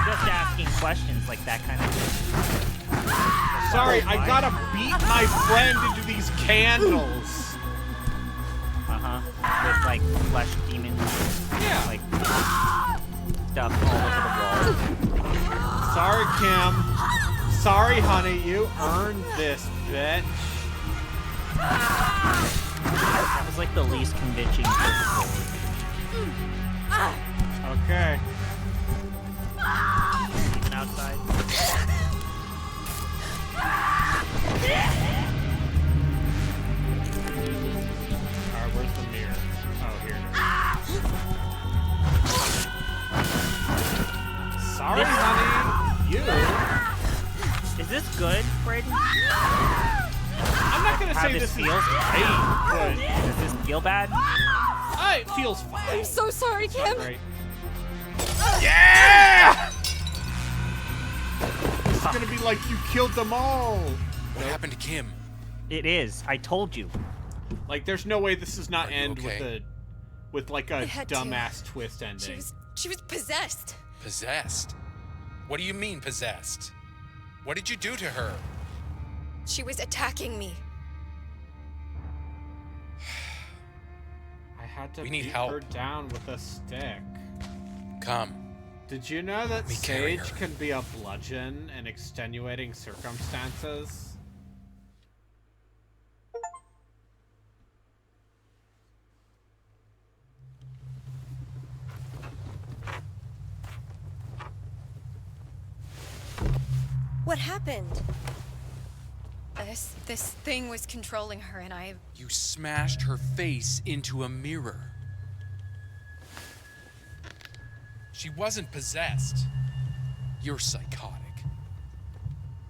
Just asking questions like that kind of thing. Sorry, I gotta beat my friend into these candles. With, like, flesh demons. Yeah. Like, stuff all over the wall. Sorry, Kim. Sorry, honey, you earned this, bitch. That was, like, the least convincing physical. Okay. Even outside. Alright, where's the mirror? Oh, here it is. Sorry, honey. You. Is this good, Braden? I'm not gonna say this feels great, but... Does this feel bad? It feels fine. I'm so sorry, Kim. Great. Yeah! It's gonna be like you killed them all. What happened to Kim? It is. I told you. Like, there's no way this does not end with like a It had to. dumbass twist ending. She was possessed. Possessed? What do you mean, possessed? What did you do to her? She was attacking me. I had to We need beat help. her down with a stick. Come. Did you know that Me carry Sage her. can be a bludgeon in extenuating circumstances? What happened? This thing was controlling her, and I... You smashed her face into a mirror. She wasn't possessed. You're psychotic.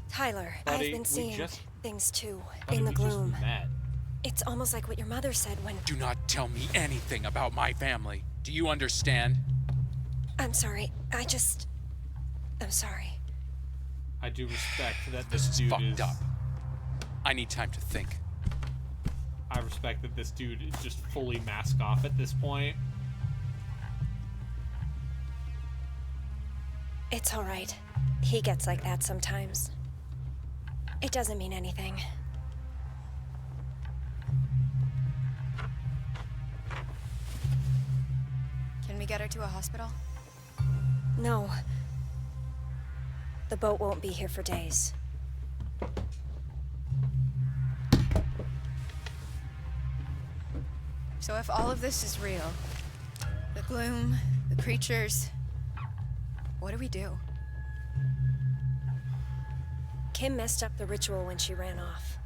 Tyler, Buddy, I've been seeing things too, Buddy, in the gloom. Just met. It's almost like what your mother said when... Do not tell me anything about my family. Do you understand? I'm sorry. I'm sorry. I do respect that This is dude fucked up. I need time to think. I respect that this dude is just fully mask off at this point. It's all right. He gets like that sometimes. It doesn't mean anything. Can we get her to a hospital? No. The boat won't be here for days. So if all of this is real, the gloom, the creatures, what do we do? Kim messed up the ritual when she ran off.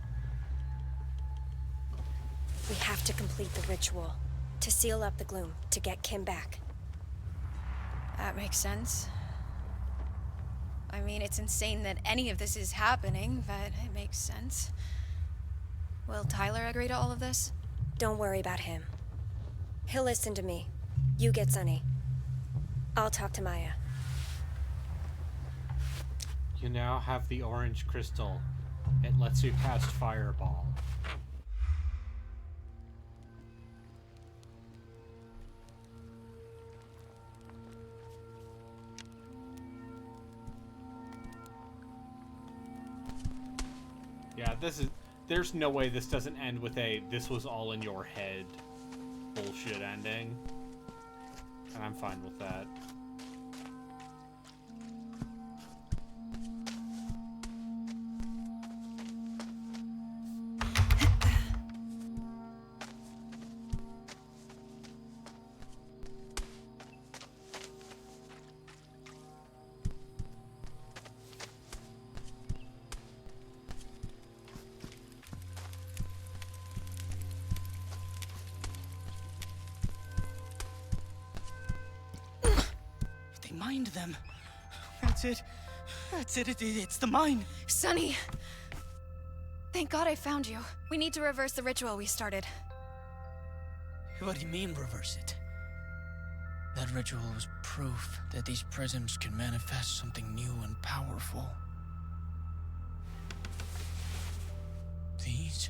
We have to complete the ritual, to seal up the gloom, to get Kim back. That makes sense. I mean, it's insane that any of this is happening, but it makes sense. Will Tyler agree to all of this? Don't worry about him. He'll listen to me. You get Sunny. I'll talk to Maya. You now have the orange crystal. It lets you cast Fireball. Yeah, there's no way this doesn't end with a "this was all in your head" bullshit ending. And I'm fine with that. Mind them. That's it. That's it. It's the mine. Sunny! Thank God I found you. We need to reverse the ritual we started. What do you mean, reverse it? That ritual was proof that these prisms can manifest something new and powerful. These...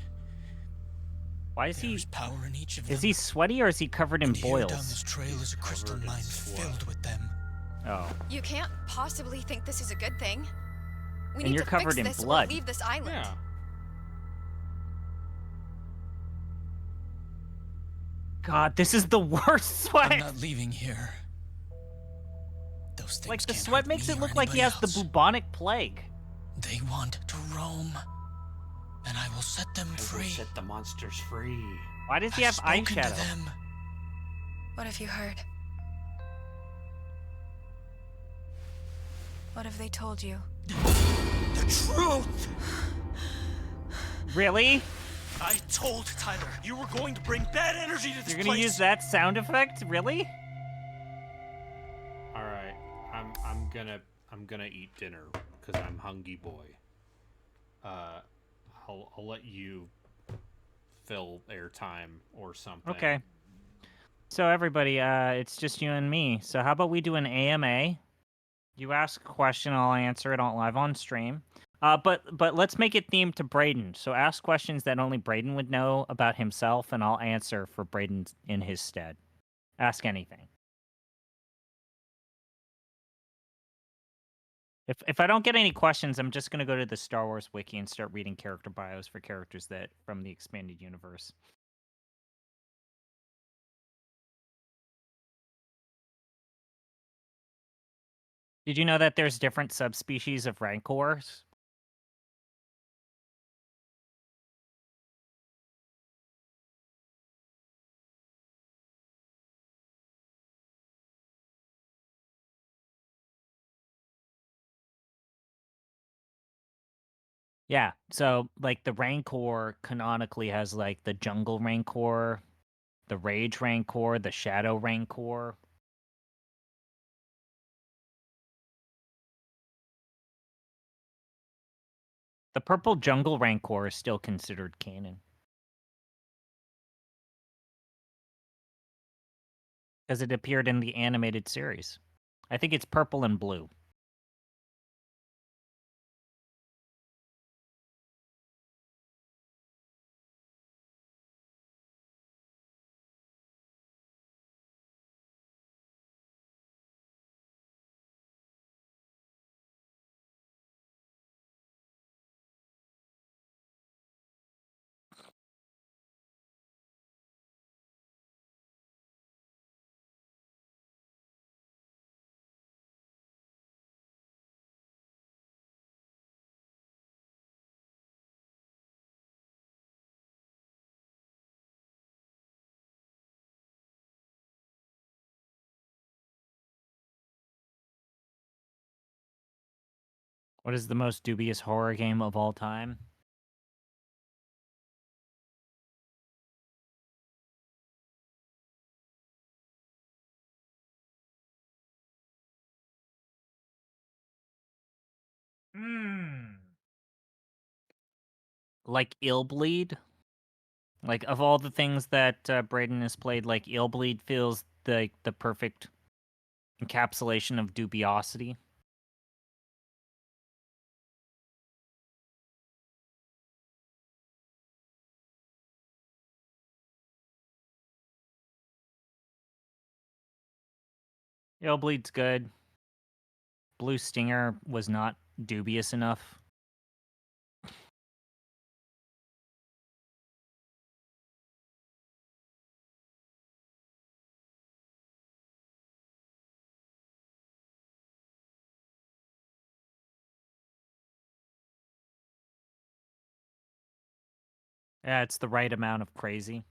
Why is There's power in each of them. Is he sweaty or is he covered in and boils? Here down this trail is a crystal mine filled with them. Oh. You can't possibly think this is a good thing. We And need you're to covered fix in this blood. or leave this island. Yeah. God, this is the worst sweat. I'm not leaving here. Those things Like the can't sweat hurt makes me it or look like he anybody has the else. bubonic plague. They want to roam, and I will set them free. Set the monsters free. Why does he I've have spoken eyeshadow? to them. What have you heard? What have they told you? The truth! Really? I told Tyler you were going to bring bad energy to this You're place. gonna use that sound effect? Really? All right, I'm gonna eat dinner because I'm hungry boy. I'll let you fill airtime or something. Okay. So everybody, it's just you and me. So how about we do an AMA? You ask a question, I'll answer it live on stream. But let's make it themed to Brayden. So ask questions that only Brayden would know about himself, and I'll answer for Brayden in his stead. Ask anything. If I don't get any questions, I'm just gonna go to the Star Wars wiki and start reading character bios for characters that from the expanded universe. Did you know that there's different subspecies of rancors? Yeah, so, like, the Rancor canonically has, like, the Jungle Rancor, the Rage Rancor, the Shadow Rancor. The purple Jungle Rancor is still considered canon. Because it appeared in the animated series. I think it's purple and blue. What is the most dubious horror game of all time? Like Illbleed? Like, of all the things that Braden has played, like, Illbleed feels like the perfect encapsulation of dubiosity. Illbleed's good. Blue Stinger was not dubious enough. Yeah, it's the right amount of crazy.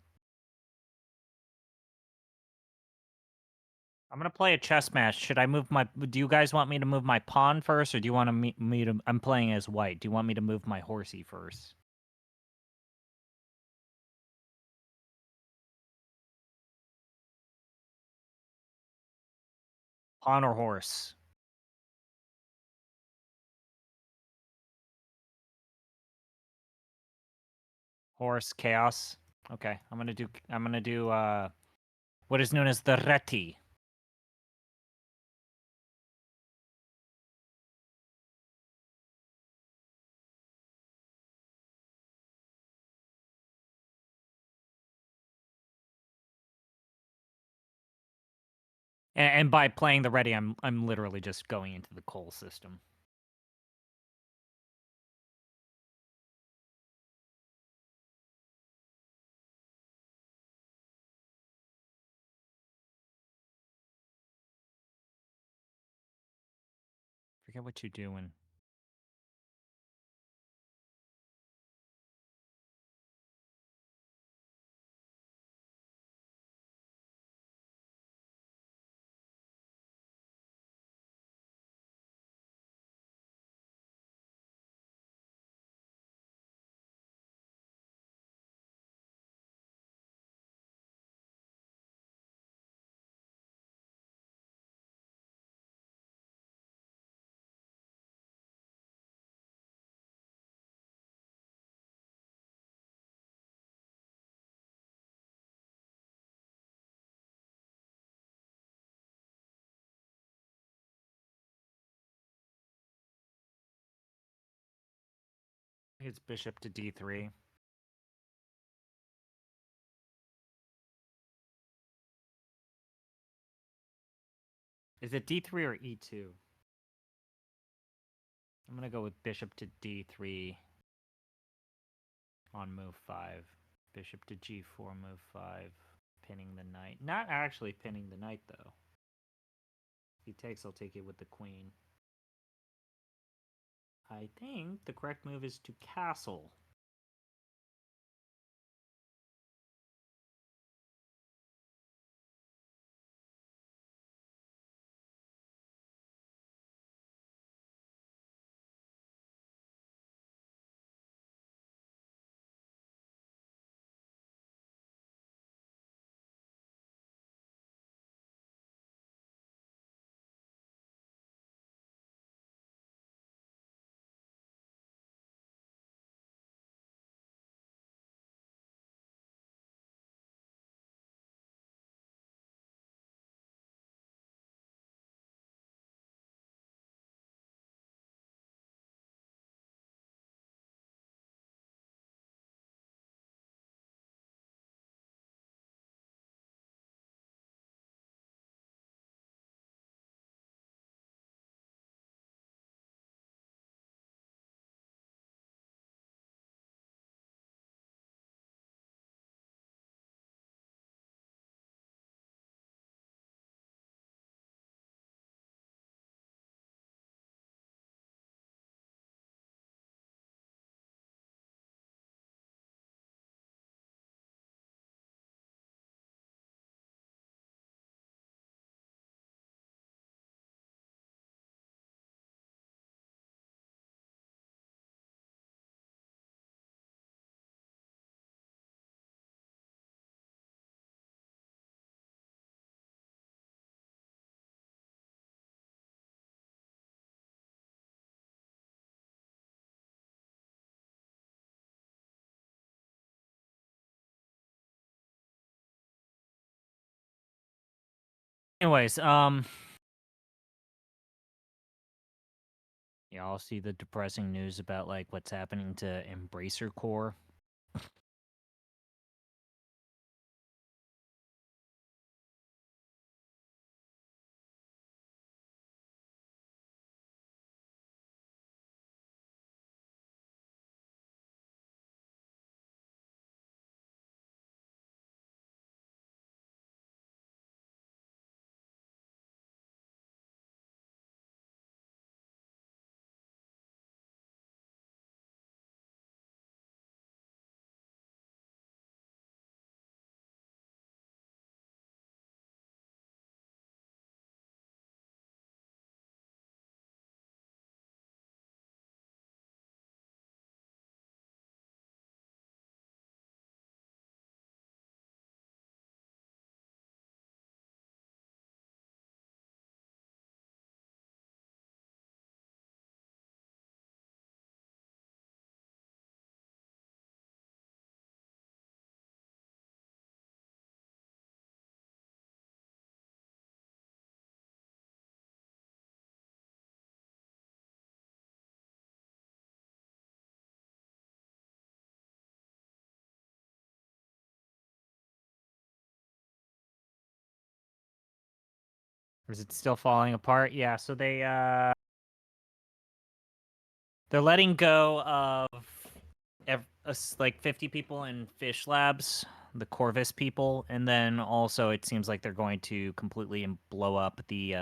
I'm gonna play a chess match. Should I move my... Do you guys want me to move my pawn first, or do you want me to... I'm playing as white. Do you want me to move my horsey first? Pawn or horse? Horse, chaos. Okay, I'm gonna do what is known as the reti. And by playing the ready, I'm literally just going into the coal system. Forget what you're doing. It's bishop to d3. Is it d3 or e2? I'm gonna go with bishop to d3 on move 5. Bishop to g4, move 5. Pinning the knight. Not actually pinning the knight, though. If he takes, I'll take it with the queen. I think the correct move is to castle. Anyways, y'all see the depressing news about like what's happening to Embracer Core? Or is it still falling apart? Yeah, so they're letting go of like 50 people in Fish Labs, the Corvus people, and then also it seems like they're going to completely blow up the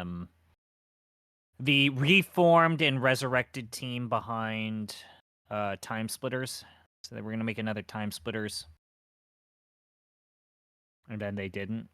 reformed and resurrected team behind Time Splitters. So they were going to make another Time Splitters, and then they didn't.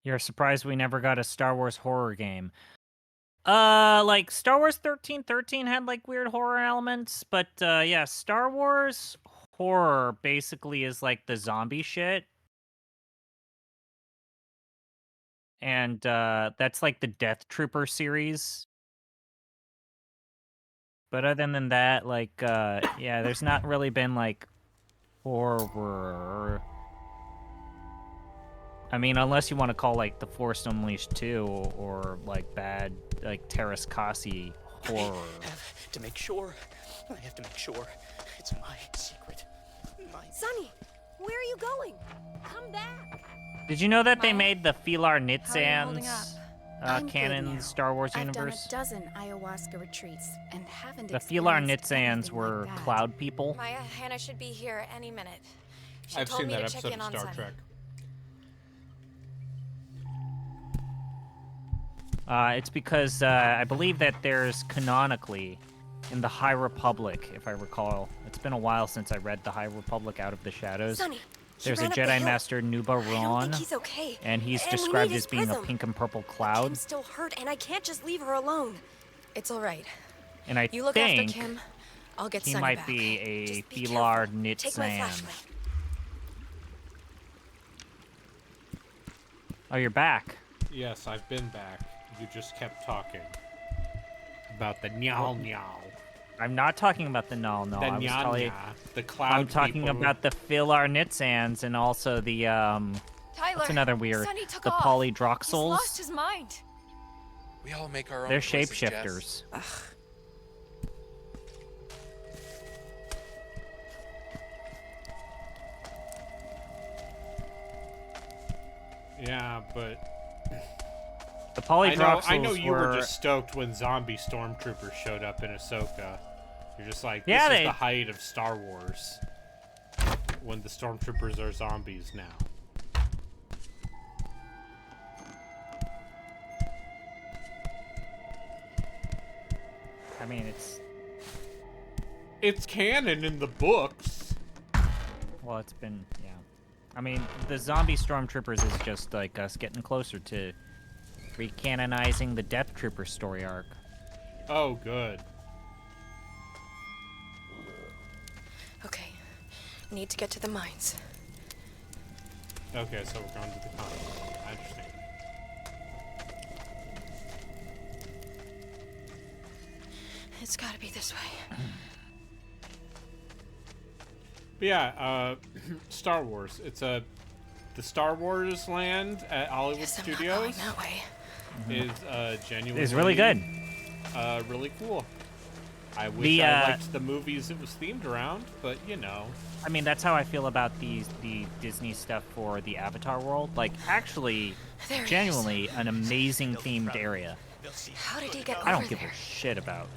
You're surprised we never got a Star Wars horror game. Like Star Wars 1313 had like weird horror elements, but yeah, Star Wars horror basically is like the zombie shit. And that's like the Death Trooper series. But other than that, like yeah, there's not really been like horror. I mean, unless you want to call like The Force Unleashed 2 or like bad like Terrace Kasi horror. I have to make sure. I have to make sure. It's my secret. Sonny, where are you going? Come back. Did you know that they made the Filar How are you holding Nitzans up? canon in the Star Wars I've universe? done a dozen ayahuasca retreats and haven't The Filar experienced Nitzans anything were like that. cloud people. Maya, Hannah should be here any minute. She I've told seen me that to check episode in of on Star Sunny. Trek. It's because I believe that there's canonically in the High Republic, if I recall. It's been a while since I read the High Republic Out of the Shadows. Sonny, There's a Jedi Master Nuba I don't think Ron, he's okay. and he's And we described need his as being prism. a pink and purple cloud. Kim's still hurt, and I can't just leave her alone. It's all right. And I You look think after Kim. I'll get he Sunny might back. be a Just be Filar careful. Take my Nitzan. flashlight. Oh, you're back. Yes, I've been back. You just kept talking about the meow meow. I'm not talking about the null. The I was Nyanya, the cloud I'm talking people. about the Philarnitsans and also the Tyler, what's another weird? Sonny took The off. Polydroxels. He's lost his mind. We all make our own They're choices, Jess. shapeshifters. Ugh. Yeah, but The Polydroxels I know you were just stoked when zombie stormtroopers showed up in Ahsoka. You're just like, this is the height of Star Wars. When the stormtroopers are zombies now. I mean, it's canon in the books. Well, it's been, yeah. I mean, the zombie stormtroopers is just like us getting closer to recanonizing the Death Trooper story arc. Oh, good. Okay. Need to get to the mines. Okay, so we're going to the con. I understand. It's gotta be this way. But yeah, Star Wars. It's the Star Wars land at Hollywood Studios. That way. Is genuinely. It's really good. Really cool. I wish I liked the movies it was themed around, but you know. I mean, that's how I feel about the Disney stuff for the Avatar world. Like, actually, genuinely an amazing themed area. How did he get I don't over give there? a shit about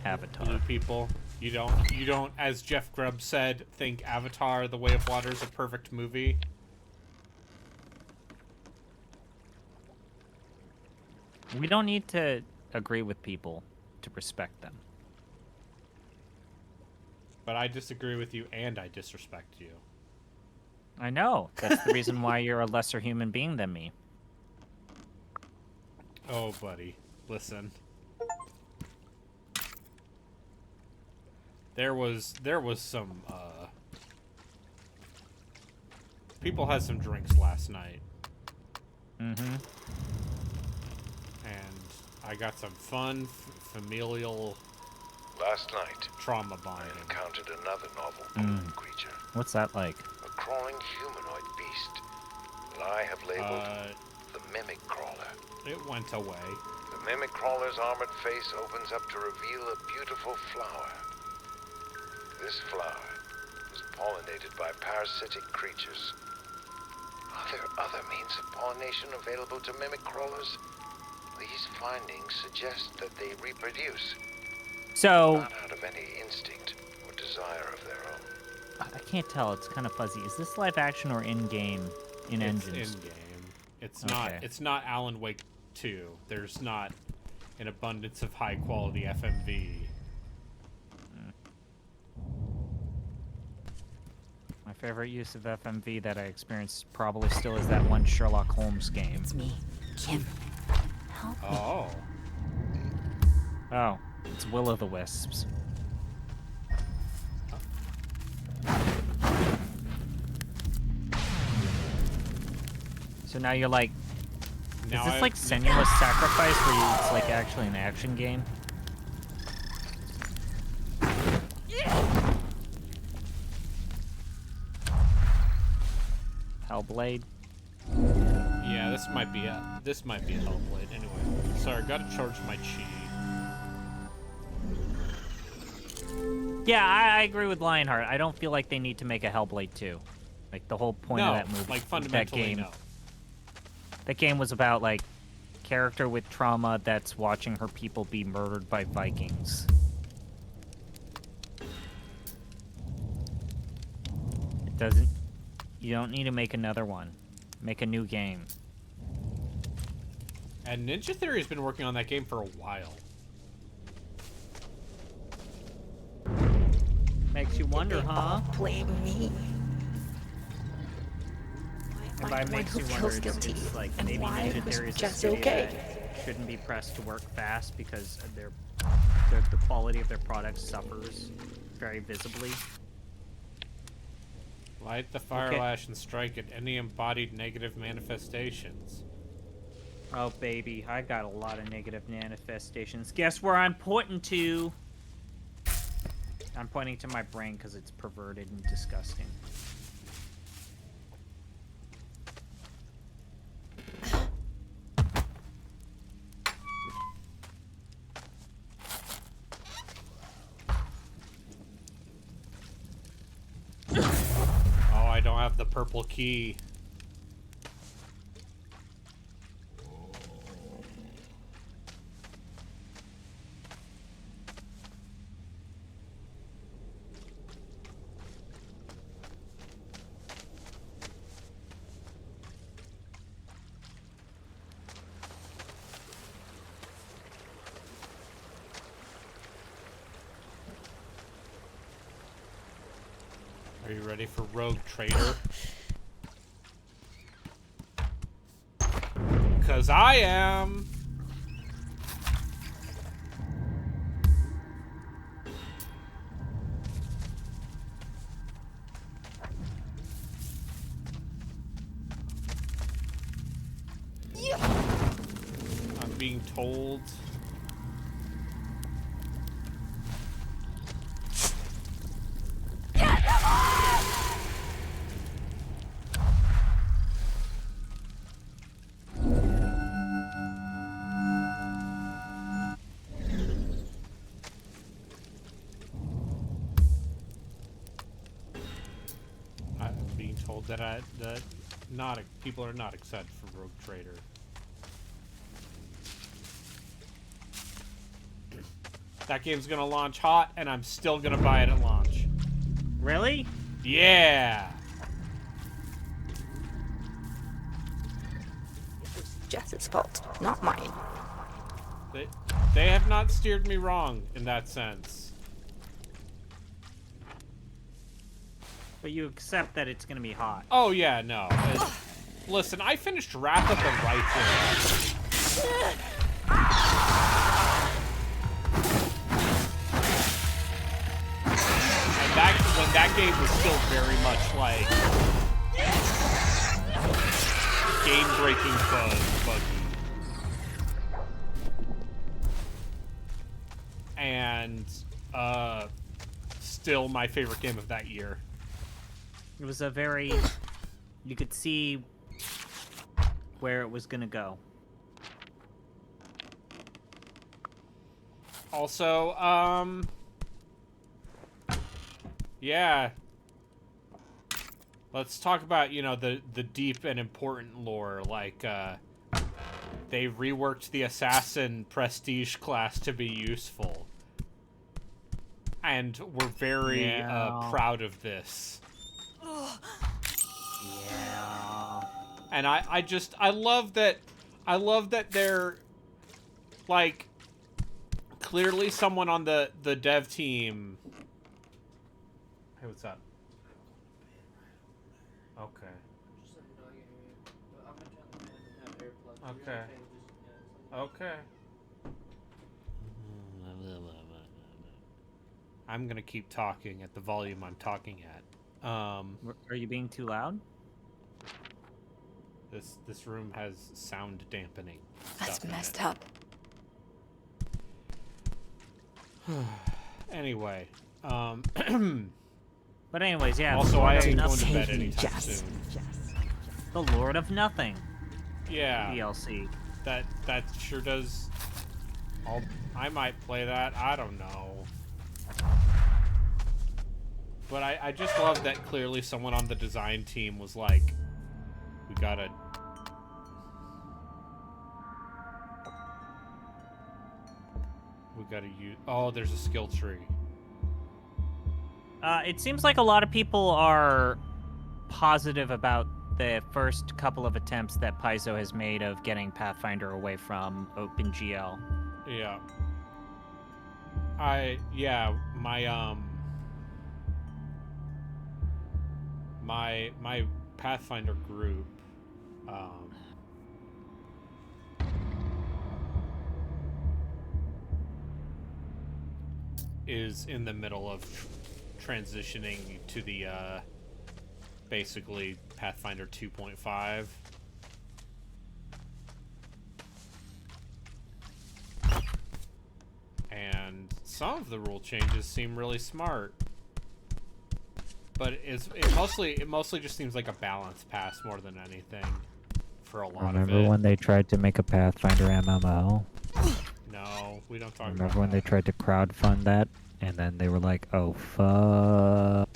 Avatar. Blue people. You don't, as Jeff Grubb said, think Avatar: The Way of Water is a perfect movie. We don't need to agree with people to respect them. But I disagree with you and I disrespect you. I know. That's the reason why you're a lesser human being than me. Oh, buddy. Listen. There was some, people had some drinks last night. Mm-hmm. And I got some fun, familial... Last night, trauma bonding. I encountered another novel creature. What's that like? A crawling humanoid beast that I have labeled the Mimic Crawler. It went away. The Mimic Crawler's armored face opens up to reveal a beautiful flower. This flower is pollinated by parasitic creatures. Are there other means of pollination available to Mimic Crawlers? These findings suggest that they reproduce. So, not out of any instinct or desire of their own. I can't tell. It's kind of fuzzy. Is this live action or in-game? Engines? It's in-game. It's not. Okay. It's not Alan Wake 2. There's not an abundance of high-quality FMV. My favorite use of FMV that I experienced probably still is that one Sherlock Holmes game. It's me, Kim. Help me. Oh. Oh. It's Will-o'-the-Wisps. So now you're like, is this like Senua's Sacrifice where it's like actually an action game? Hellblade? Yeah, this might be a Hellblade. Anyway, sorry, gotta charge my chi. Yeah, I agree with Lionheart. I don't feel like they need to make a Hellblade 2. Like, the whole point of that movie, like, fundamentally, no. That game was about, like, character with trauma that's watching her people be murdered by Vikings. It doesn't... You don't need to make another one. Make a new game. And Ninja Theory's been working on that game for a while. Makes you wonder, huh? Blame me. And by makes you wonder, it's like maybe Ninja Theory is a studio that shouldn't be pressed to work fast because the quality of their products suffers very visibly. Light the fire lash and strike at any embodied negative manifestations. Oh, baby, I got a lot of negative manifestations. Guess where I'm pointing to? I'm pointing to my brain because it's perverted and disgusting. Oh, I don't have the purple key. Are you ready for Rogue Trader? 'Cause I am! I'm being told... that people are not excited for Rogue Trader. That game's gonna launch hot, and I'm still gonna buy it at launch. Really? Yeah. It's Jess's fault, not mine. They have not steered me wrong in that sense. But you accept that it's gonna be hot. Oh yeah, no. Listen, I finished Wrath of the Righteous. And when that game was still very much like game-breaking buggy. And still my favorite game of that year. It was a very... you could see where it was gonna go. Also, yeah. Let's talk about, you know, the deep and important lore. Like, they reworked the Assassin Prestige class to be useful. And we're very proud of this. Yeah. And I love that they're, like, clearly someone on the dev team. Hey, what's up? Okay. Okay. Okay. I'm gonna keep talking at the volume I'm talking at. Are you being too loud? This room has sound dampening. That's messed up. Anyway, but anyways, yeah. Also, I ain't going to bed anytime soon. The Lord of Nothing. Yeah. DLC. That sure does. I might play that. I don't know. But I just love that clearly someone on the design team was like, we gotta use. Oh, there's a skill tree. It seems like a lot of people are positive about the first couple of attempts that Paizo has made of getting Pathfinder away from OpenGL. Yeah. My Pathfinder group, is in the middle of transitioning to the, basically Pathfinder 2.5. And some of the rule changes seem really smart. But it mostly just seems like a balance pass more than anything for a lot of it. Remember when they tried to make a Pathfinder MMO? No, we don't talk about Remember when they tried to crowdfund that? And then they were like, oh, fuck.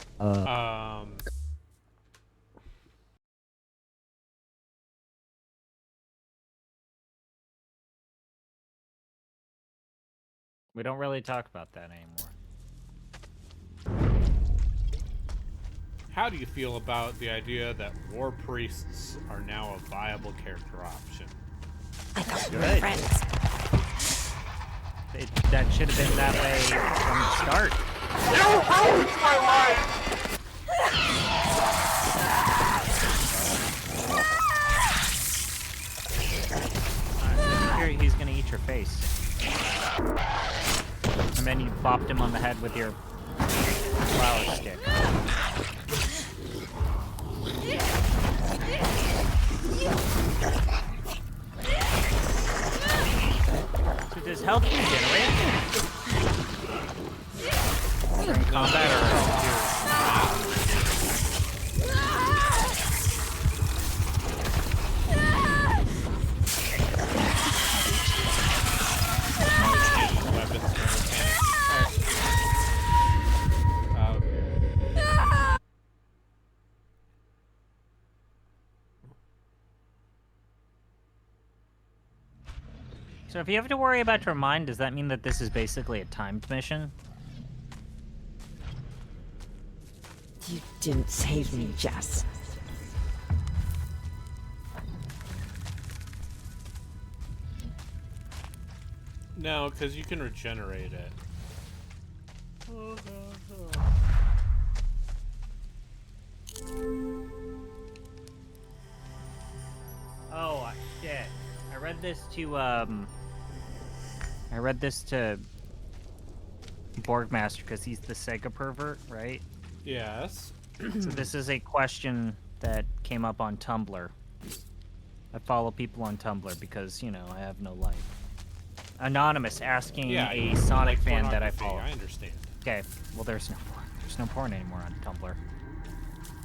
We don't really talk about that anymore. How do you feel about the idea that war priests are now a viable character option? I thought we were Good. friends. That should have been that way from the start. You ruined my life! He's gonna eat your face. And then you bopped him on the head with your flower stick. So does health regenerate? During combat or So if you have to worry about your mind, does that mean that this is basically a timed mission? You didn't save me, Jess. No, because you can regenerate it. Oh, shit. I read this to Borgmaster because he's the Sega pervert, right? Yes. So this is a question that came up on Tumblr. I follow people on Tumblr because, you know, I have no life. Anonymous asking a Sonic fan that I follow. I understand. Okay, well there's no porn anymore on Tumblr.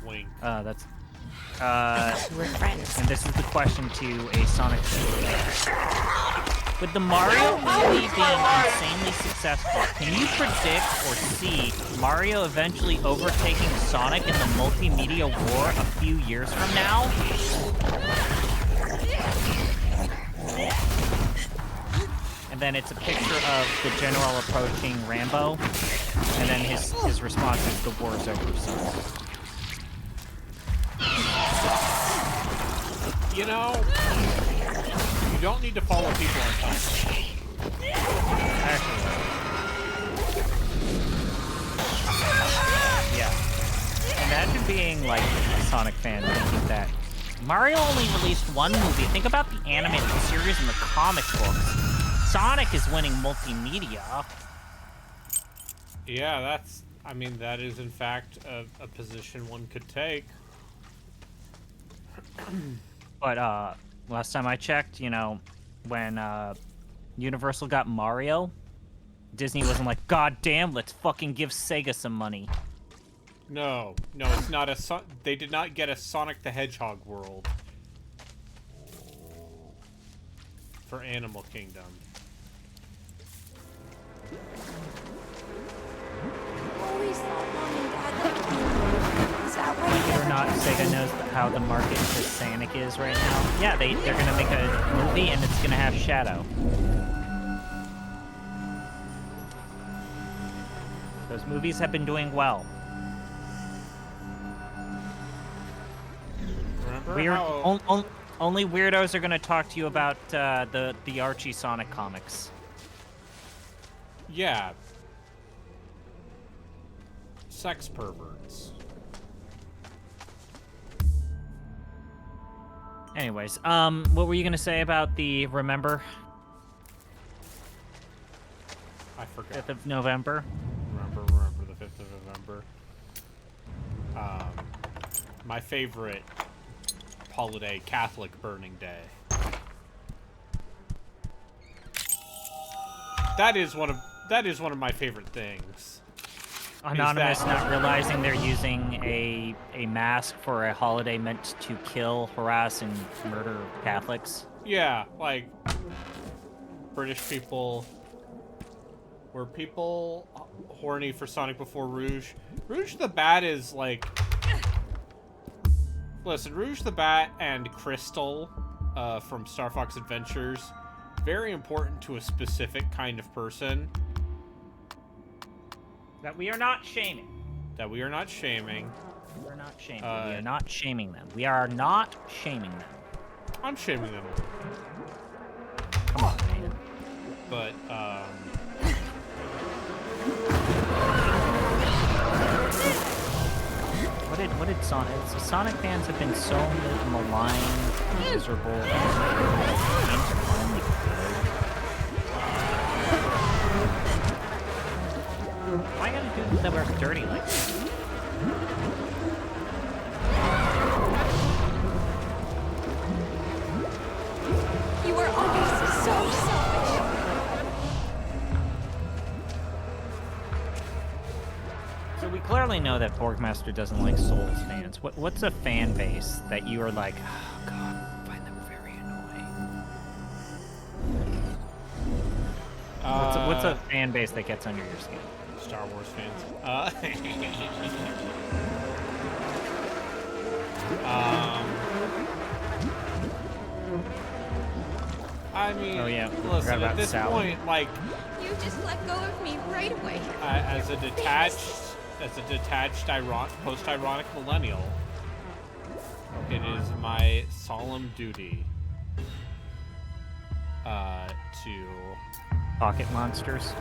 Wink. That's We're friends. And this is the question to a Sonic fan. With the Mario movie being insanely successful, can you predict or see Mario eventually overtaking Sonic in the multimedia war a few years from now? And then it's a picture of the general approaching Rambo, and then his response is, the war's over, son. You know, you don't need to follow people on Tumblr. Actually, yeah. Imagine being like a Sonic fan thinking that Mario only released one movie. Think about the animated series and the comic books. Sonic is winning multimedia. Yeah, that is in fact a position one could take. But last time I checked, you know, when Universal got Mario, Disney wasn't like, God damn, let's fucking give Sega some money. No, it's not they did not get a Sonic the Hedgehog world for Animal Kingdom. Always thought Mom and Dad liked me. Is that why Believe it or not, Sega knows how the market for Sonic is right now. Yeah, they're gonna make a movie and it's gonna have Shadow. Those movies have been doing well. Only weirdos are gonna talk to you about the Archie Sonic comics. Yeah. Sex perverts. Anyways, what were you gonna say about the Remember? I forgot. 5th of November. Remember the 5th of November. My favorite holiday, Catholic Burning Day. That is one of that is one of my favorite things. Anonymous not realizing they're using a mask for a holiday meant to kill, harass, and murder Catholics. Yeah, like British people. Were people horny for Sonic before Rouge? Rouge the Bat is like... Listen, Rouge the Bat and Crystal from Star Fox Adventures, very important to a specific kind of person. That we are not shaming. That we are not shaming. We're not shaming. We are not shaming them. We are not shaming them. I'm shaming them. Come on, man. But, What did Sonic... Sonic fans have been so maligned, miserable. Games are finally good. Why gotta do that we're dirty like this? You are always so selfish. So we clearly know that Borgmaster doesn't like Souls fans. What's a fan base that you are like, oh god, I find them very annoying? What's a fan base that gets under your skin? Star Wars fans. I mean, oh yeah, listen, at this point, like, You just let go of me right away. as a detached, post-ironic millennial, it is my solemn duty to pocket monsters.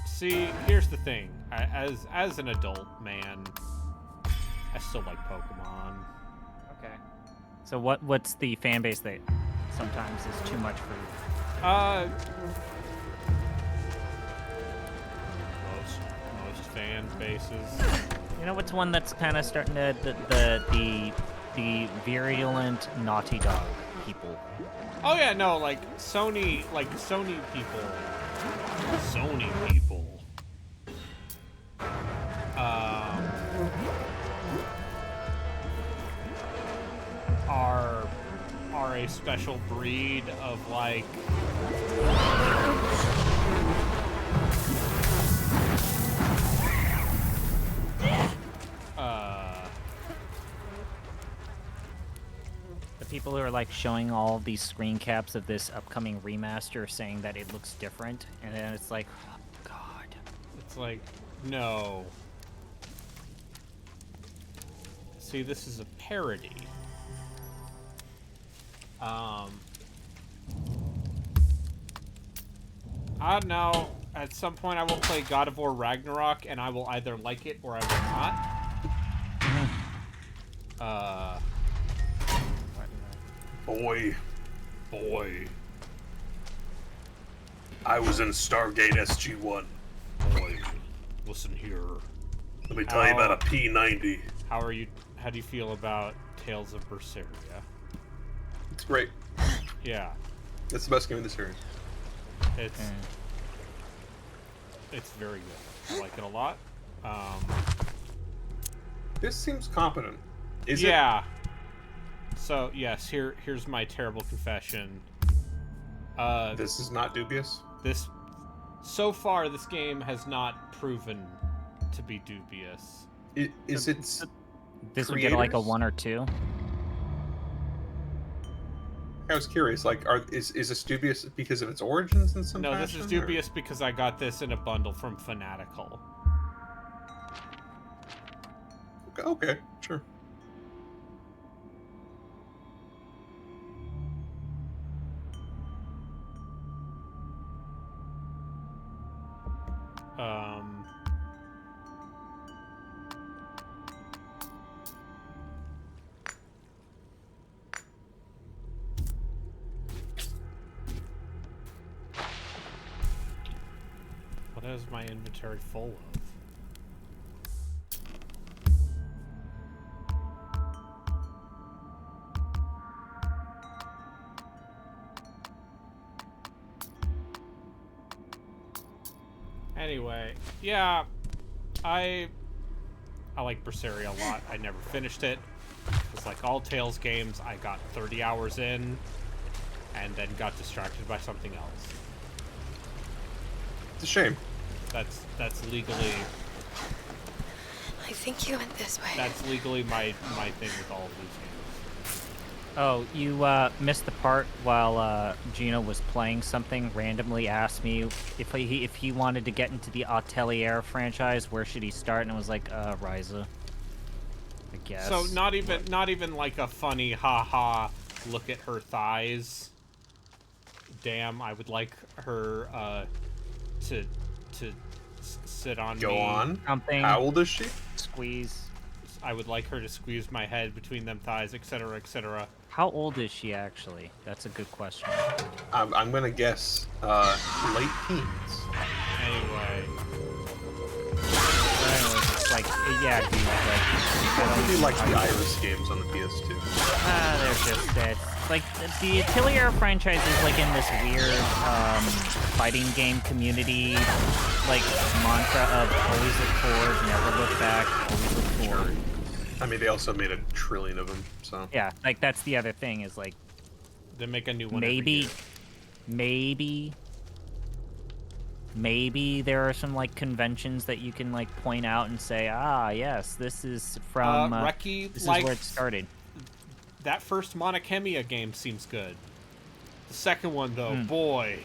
See, here's the thing. As an adult man, I still like Pokemon. Okay. So what's the fan base that sometimes is too much for you? Most fan bases. You know what's one that's kind of starting to the virulent Naughty Dog people. Oh yeah, no, like Sony people. Sony people. Are a special breed of like the people who are like showing all these screen caps of this upcoming remaster saying that it looks different, and then it's like, oh god. It's like, no. See, this is a parody. I don't know. At some point I will play God of War Ragnarok, and I will either like it or I will not. Boy. I was in Stargate SG-1. Boy, listen here. Let me tell you about a P-90. How do you feel about Tales of Berseria? It's great. Yeah. It's the best game in the series. It's very good. I like it a lot. This seems competent. Is it? Yeah. So yes, here's my terrible confession. This is not dubious. So far, this game has not proven to be dubious. Is it? This would get like a 1 or 2. I was curious. Like, is this dubious because of its origins in some No, fashion? this is dubious because I got this in a bundle from Fanatical. Okay, sure. What is my inventory full of? Anyway, yeah, I like Berseria a lot. I never finished it. It's like all Tales games, I got 30 hours in, and then got distracted by something else. It's a shame. That's legally. I think you went this way. That's legally my thing with all of these games. Oh, you missed the part while Gino was playing something. Randomly asked me if he wanted to get into the Atelier franchise, where should he start? And I was like, Ryza. I guess. So not even like a funny haha. Look at her thighs. Damn, I would like her to sit on me. Go on. Something. How old is she? Squeeze. I would like her to squeeze my head between them thighs, etc., etc. How old is she actually? That's a good question. I'm gonna guess late teens. Anyway. It's like, yeah, dude. I really like the Iris games on the PS2. They're just dead. Like, the Atelier franchise is like in this weird fighting game community, like, mantra of always look forward, never look back, always look forward. I mean, they also made a trillion of them, so. Yeah, like, that's the other thing, is like... They make a new one maybe there are some, like, conventions that you can, like, point out and say, ah, yes, this is from... Reki, this is where it started. That first Monachemia game seems good. The second one, though, boy.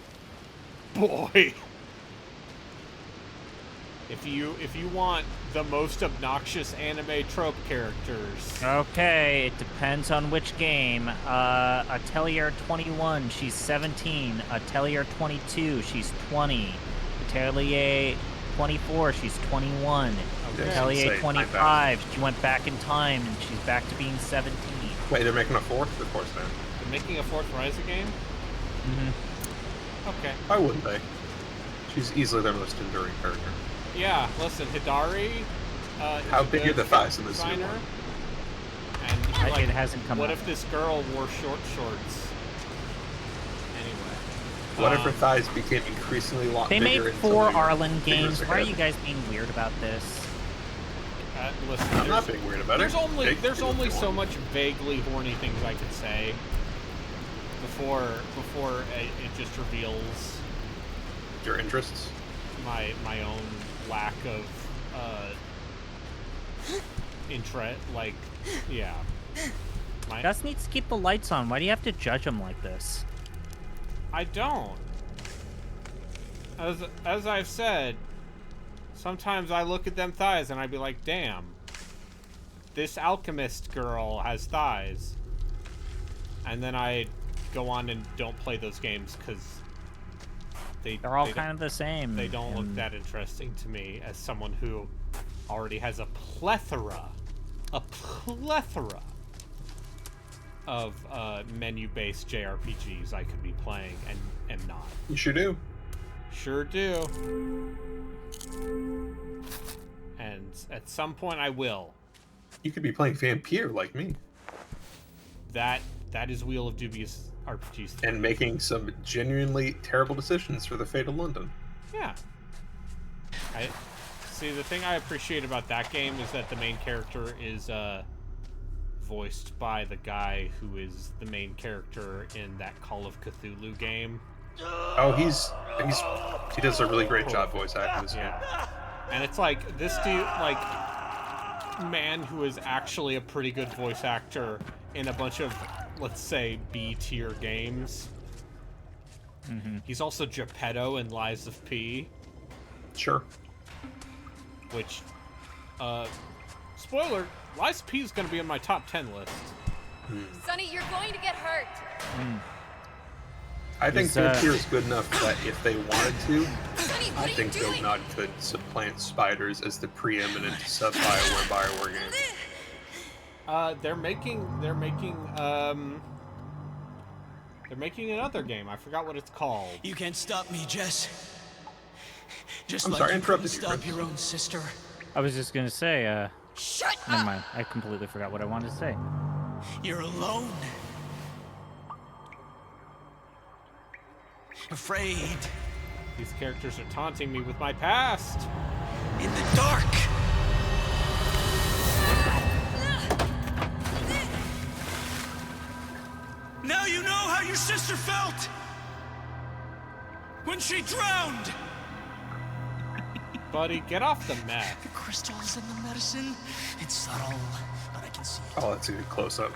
If you want the most obnoxious anime trope characters. Okay, it depends on which game. Atelier 21, she's 17. Atelier 22, she's 20. Atelier 24, she's 21. Okay. Atelier 25, she went back in time and she's back to being 17. Wait, they're making a fourth? Of course, man. They're making a fourth Ryza game? Mm-hmm. Okay. Why wouldn't they? She's easily their most enduring character. Yeah, listen, Hidari. How big are the thighs in this new one? And like, it hasn't come what up. if this girl wore short shorts? Anyway. What if her thighs became increasingly long? They made 4 Arlen games. Why are you guys being weird about this? Listen, I'm not being weird about there's it. There's only so much vaguely horny things I can say before it just reveals your interests. My own lack of interest. Like, yeah. Gus needs to keep the lights on. Why do you have to judge him like this? I don't. As I've said, sometimes I look at them thighs and I'd be like, damn, this alchemist girl has thighs. And then I go on and don't play those games because they're all kind of the same. They don't look that interesting to me as someone who already has a plethora of menu-based JRPGs I could be playing and am not. You sure do. Sure do. And at some point I will. You could be playing Vampire like me. That is Wheel of Dubious RPGs. And making some genuinely terrible decisions for the fate of London. Yeah. See, the thing I appreciate about that game is that the main character is voiced by the guy who is the main character in that Call of Cthulhu game. Oh, he does a really great job voice acting this game. And it's like this dude, like, man who is actually a pretty good voice actor in a bunch of, let's say, B-tier games. He's also Geppetto in Lies of P. Sure. Which, spoiler, Lies of P is going to be on my top 10 list. Sonny, you're going to get hurt. I think Vampire is good enough that if they wanted to, I think Dognod could supplant spiders as the preeminent sub-BioWare game. They're making another game. I forgot what it's called. You can't stop me, Jess. Just I'm like sorry, I you couldn't interrupted you, stop Chris. your own sister. I was just gonna say, Shut never up! mind. I completely forgot what I wanted to say. You're alone. Afraid. These characters are taunting me with my past. In the dark. Now you know how your sister felt when she drowned. Buddy, get off the meth. The crystals in the medicine. It's subtle, but I can see it. Oh, that's a good close-up.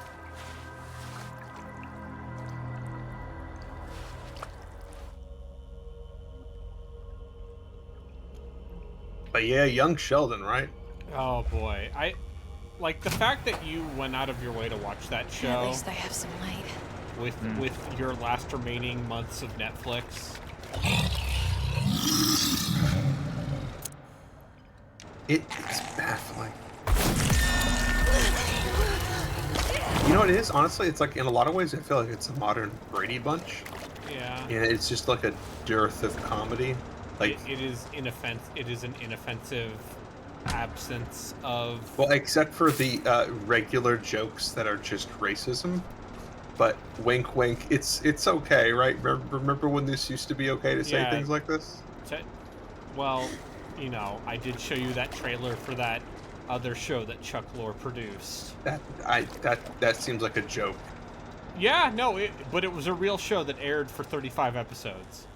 But yeah, young Sheldon, right? Oh boy, I like the fact that you went out of your way to watch that show. At least I have some light. With your last remaining months of Netflix. It's baffling. You know what it is? Honestly, it's like in a lot of ways I feel like it's a modern Brady Bunch. Yeah. And it's just like a dearth of comedy. Like it is an inoffensive absence of, well, except for the regular jokes that are just racism. But wink, wink. It's okay, right? Remember when this used to be okay to say things like this? Well, you know, I did show you that trailer for that other show that Chuck Lorre produced. That seems like a joke. Yeah, no, but it was a real show that aired for 35 episodes.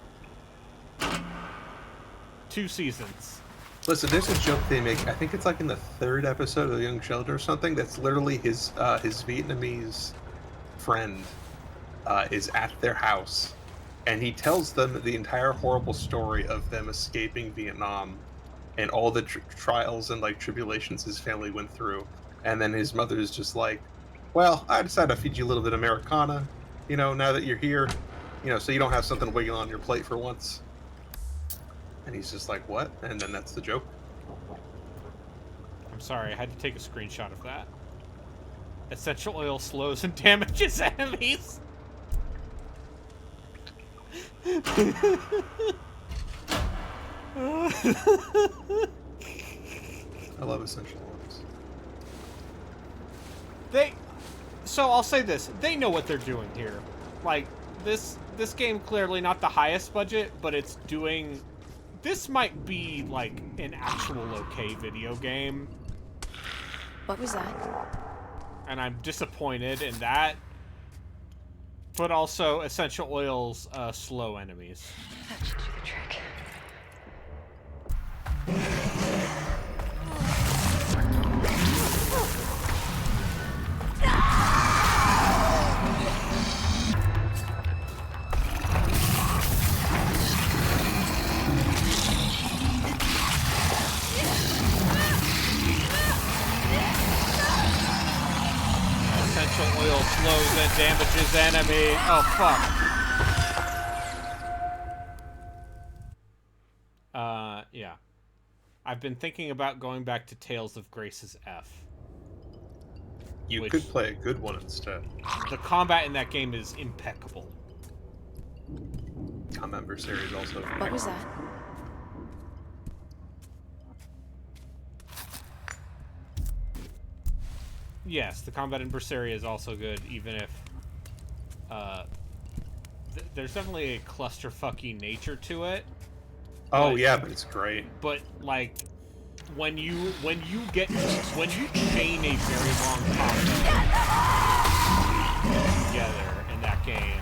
2 seasons. Listen, there's a joke they make. I think it's like in the 3rd episode of Young Sheldon or something. That's literally his Vietnamese friend is at their house, and he tells them the entire horrible story of them escaping Vietnam and all the trials and like tribulations his family went through. And then his mother is just like, well, I decided to feed you a little bit of Americana, you know, now that you're here, you know, so you don't have something wiggling on your plate for once. And he's just like, what? And then that's the joke. I'm sorry, I had to take a screenshot of that. Essential oil slows and damages enemies. I love essential oils. So I'll say this, they know what they're doing here. Like, this game clearly not the highest budget, but it's doing... This might be, like, an actual okay video game. What was that? And I'm disappointed in that. But also, essential oils slow enemies. That should do the trick. Essential oil slows and damages enemy. Oh, fuck. Yeah. I've been thinking about going back to Tales of Grace's F. You could play a good one instead. The combat in that game is impeccable. Combat Berseria is also... What was that? Yes, the combat in Berseria is also good, even if there's definitely a clusterfucky nature to it. Oh yeah, but it's great. But like, when you chain a very long combat together in that game,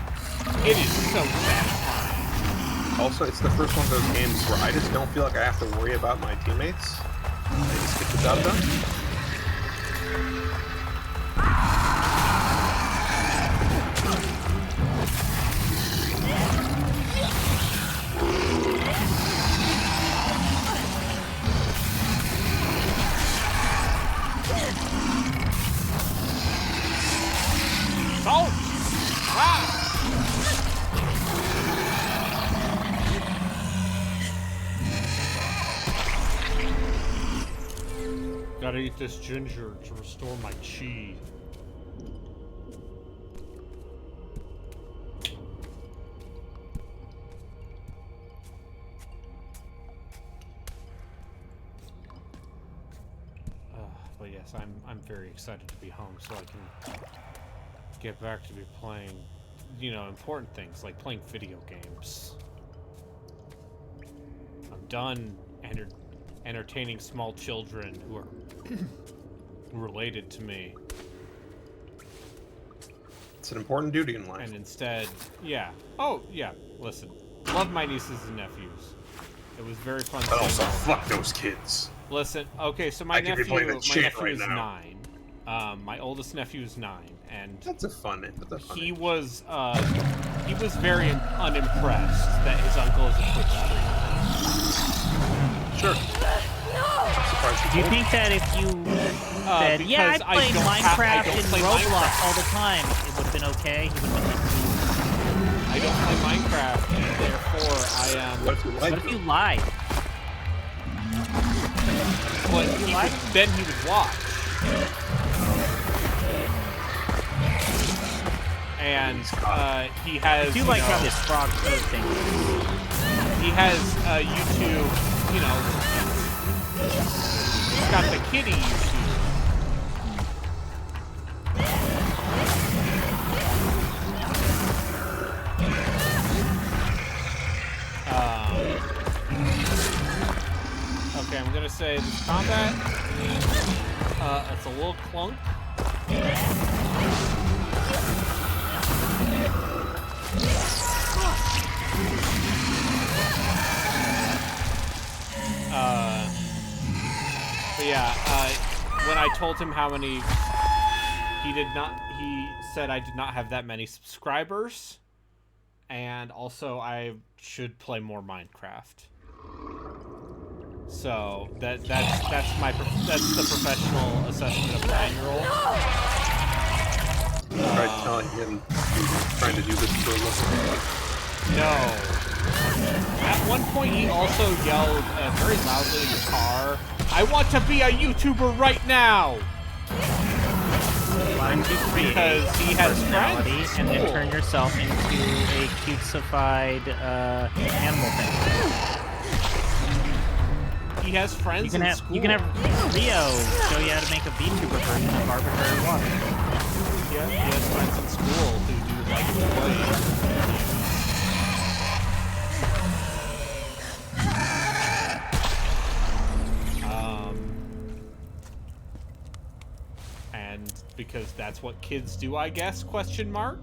it is so satisfying. Also, it's the first one of those games where I just don't feel like I have to worry about my teammates. I just get the job done. Salt! Wow! Gotta eat this ginger to restore my chi. But yes, I'm very excited to be home so I can get back to be playing, you know, important things like playing video games. done entertaining small children who are related to me. It's an important duty in life. And instead, yeah. Oh, yeah. Listen, love my nieces and nephews. It was very fun. But also, fuck those kids. Listen, okay, so my nephew right is now. 9. My oldest nephew is 9, and that's a fun name. He was very unimpressed that his uncle is a Twitch streamer. Sure. Do you think that if you said, yeah, I played Minecraft and Roblox all the time, it would have been okay? He would have been like, I don't play Minecraft, and therefore I am... What if you lied? Well, then he would watch. And he has... I do like how this frog code thing. He has YouTube, you know... He's got the kitty YouTube. Okay, I'm gonna say this combat, it's a little clunk. But yeah, when I told him how many, he said I did not have that many subscribers, and also I should play more Minecraft. So that's the professional assessment of a 9-year-old. Right, telling him he's trying to do this for a living. No. At one point, he also yelled very loudly in the car, "I want to be a YouTuber right now!" Why don't you create because he has personality friends and then turn yourself into a cutesified animal thing? He has friends in school. You can have Rio show you how to make a VTuber version of arbitrary water. Yeah, he has friends in school who do like to play. And because that's what kids do, I guess, question mark.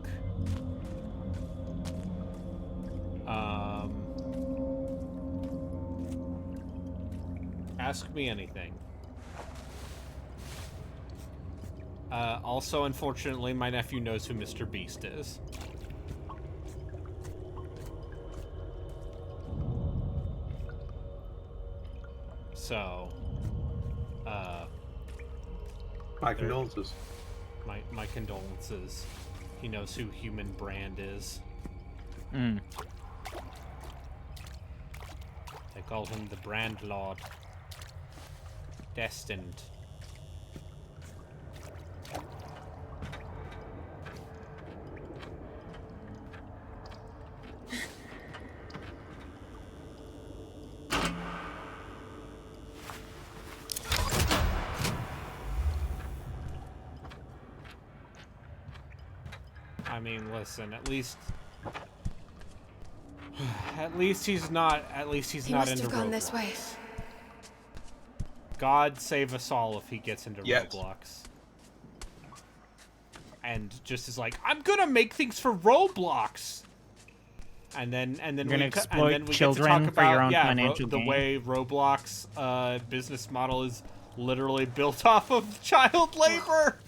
Ask me anything. Also, unfortunately, my nephew knows who Mr. Beast is. So, my condolences. My condolences. He knows who Human Brand is. Mm. They call him the Brand Lord. Destined. I mean, listen, at least he's not He not must into have gone Roblox. this way. God save us all if he gets into Yes. Roblox. And just is like, I'm gonna make things for Roblox. And then You're gonna we exploit get children to talk about for your own financial the gain. way Roblox business model is literally built off of child labor.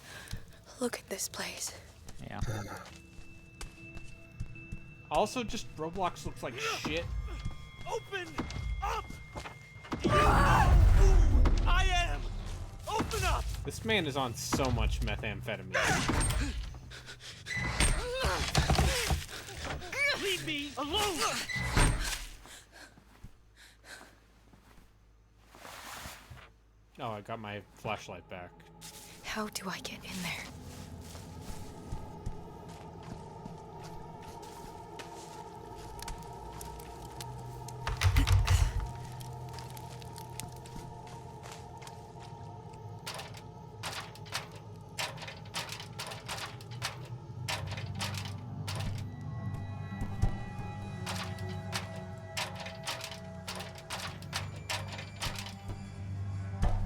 Look at this place. Yeah. Also, just Roblox looks like shit. Open up! I am! Open up! This man is on so much methamphetamine. Leave me alone! Oh, I got my flashlight back. How do I get in there?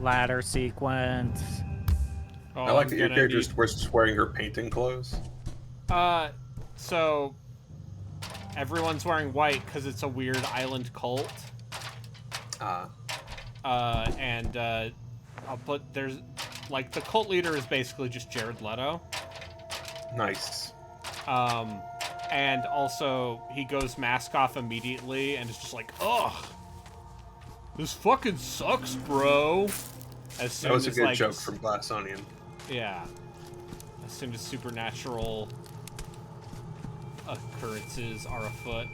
Ladder sequence. Oh, I like that your character's just wearing her painting clothes. So everyone's wearing white because it's a weird island cult. I'll put there's like the cult leader is basically just Jared Leto. Nice. And also he goes mask off immediately and is just like, ugh, this fucking sucks, bro. As soon That was a as, good like, joke from Glass Onion. Yeah. As soon as supernatural occurrences are afoot.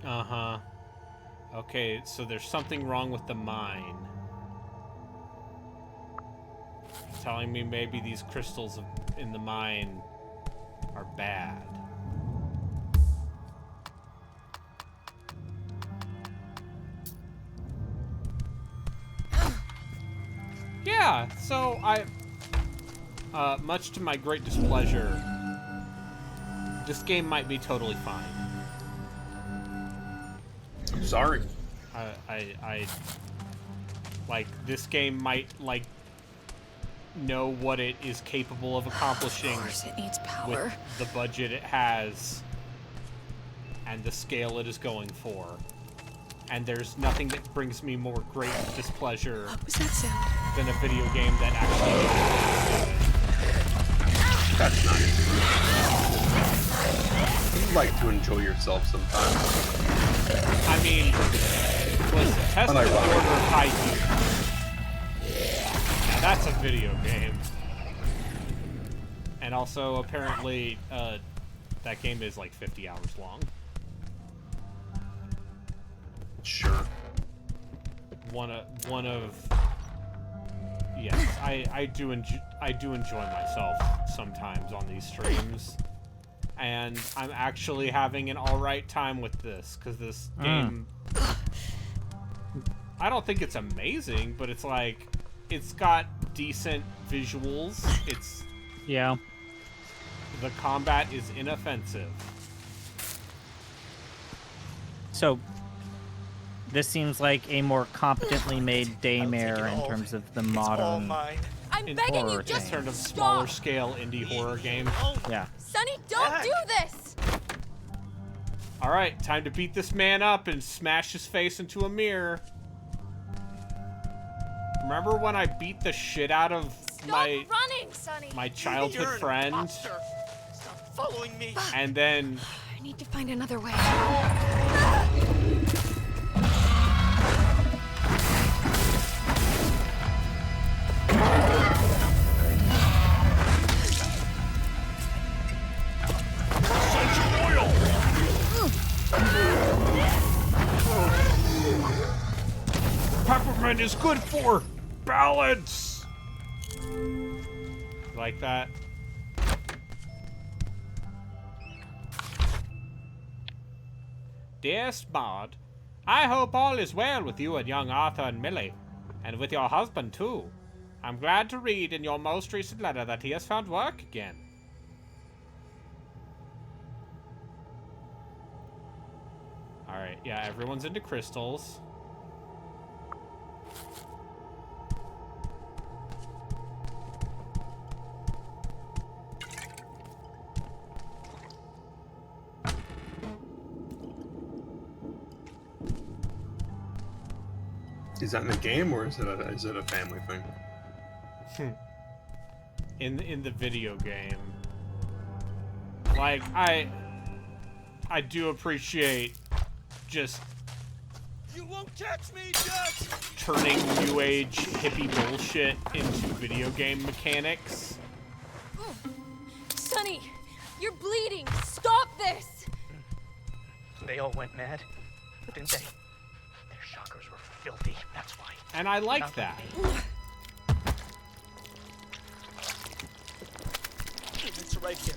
Uh-huh. Okay, so there's something wrong with the mine. Telling me maybe these crystals in the mine are bad. Yeah, so much to my great displeasure, this game might be totally fine. I'm sorry. Like, this game might, like, know what it is capable of accomplishing. Of course, it needs power. With the budget it has and the scale it is going for. And there's nothing that brings me more great displeasure What was that sound? than a video game that actually... That's nice. You like to enjoy yourself sometimes. I mean, listen, test the order of Haikyuu. Now that's a video game. And also, apparently, that game is like 50 hours long. Sure. One of yes, I do enjoy myself sometimes on these streams, and I'm actually having an alright time with this because this game, I don't think it's amazing, but it's like it's got decent visuals. The combat is inoffensive. So this seems like a more competently made daymare in terms of the modern I'm begging you, just sort of smaller scale indie horror game. Yeah. Sonny, don't do this! Alright, time to beat this man up and smash his face into a mirror. Remember when I beat the shit out of running, Sonny. my childhood friend? Stop following me. And then I need to find another way. peppermint is good for balance. Like that. Dearest Maud, I hope all is well with you and young Arthur and Millie, and with your husband too. I'm glad to read in your most recent letter that he has found work again. Alright, yeah, everyone's into crystals. Is that in the game or is it a family thing? In the video game. Like, I do appreciate just You won't catch me, just turning new age hippie bullshit into video game mechanics. Sonny, you're bleeding. Stop this. They all went mad, didn't they? Their chakras were filthy, that's why. And I like that. It's right here.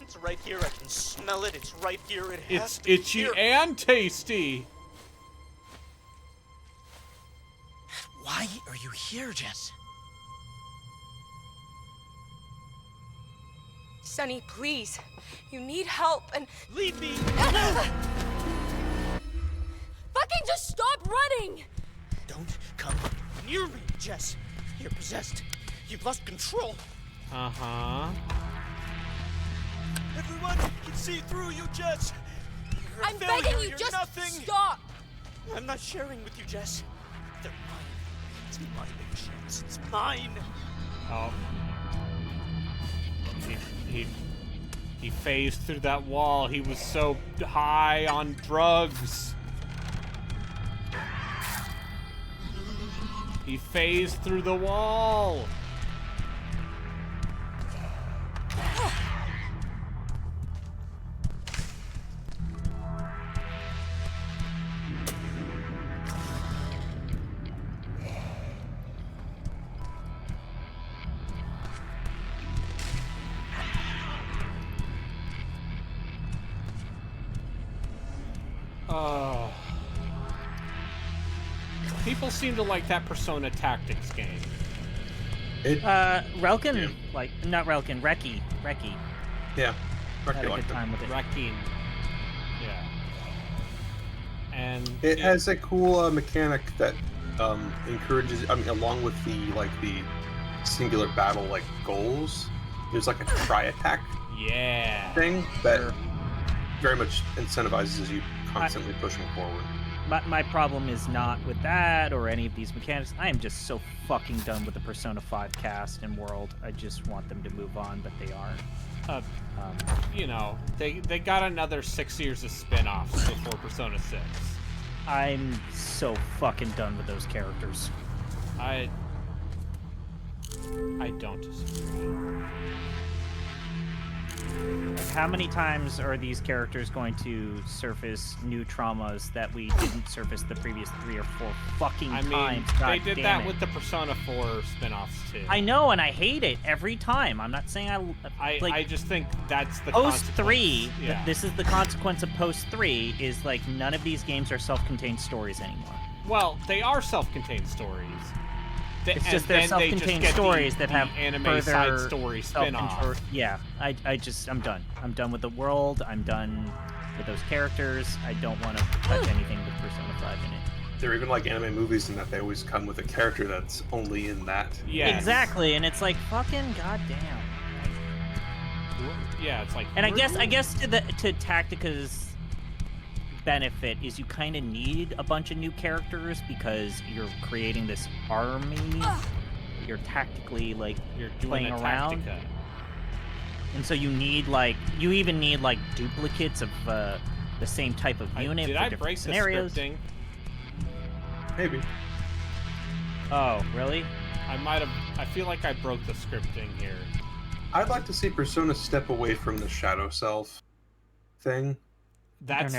It's right here. I can smell it. It's right here. It has It's to be itchy here. and tasty. are you here, Jess? Sonny, please. You need help and... Leave me! Fucking just stop running! Don't come near me, Jess. You're possessed. You've lost control. Uh-huh. Everyone can see through you, Jess. You're a I'm failure. begging you, You're just nothing. stop! I'm not sharing with you, Jess. They're mine. It's mine, a-chants. It's mine. Oh. He phased through that wall. He was so high on drugs. He phased through the wall. Oh. People seem to like that Persona Tactics game. Relkin, not Relkin, Reki. Yeah, had a good time with it. Reki. Yeah. And it has a cool mechanic that encourages. I mean, along with the singular battle goals, there's a try attack. Yeah. Thing that very much incentivizes you constantly pushing forward. My problem is not with that or any of these mechanics. I am just so fucking done with the Persona 5 cast and world. I just want them to move on, but they aren't. You know, they got another 6 years of spin-offs before Persona 6. I'm so fucking done with those characters. I don't disagree. How many times are these characters going to surface new traumas that we didn't surface the previous 3 or 4 fucking times? They did that with the Persona 4 spin-offs too. I know, and I hate it every time. I'm not saying I just think that's the Post 3. Yeah. This is the consequence of Post 3. Is none of these games are self-contained stories anymore. Well, they are self-contained stories. It's just they're self-contained stories that have anime further side story spin-off. Yeah, I'm done. I'm done with the world. I'm done with those characters. I don't want to touch anything with Persona 5 in it. They're even anime movies in that they always come with a character that's only in that. Yeah, exactly, and it's fucking goddamn. Yeah, it's And I guess to Tactica's benefit is you kind of need a bunch of new characters because you're creating this army. You're tactically you're doing playing around, Tactica. and so you need you even need duplicates of the same type of unit for different scenarios. The scripting? Maybe. Oh, really? I feel like I broke the scripting here. I'd like to see Persona step away from the shadow self thing. That's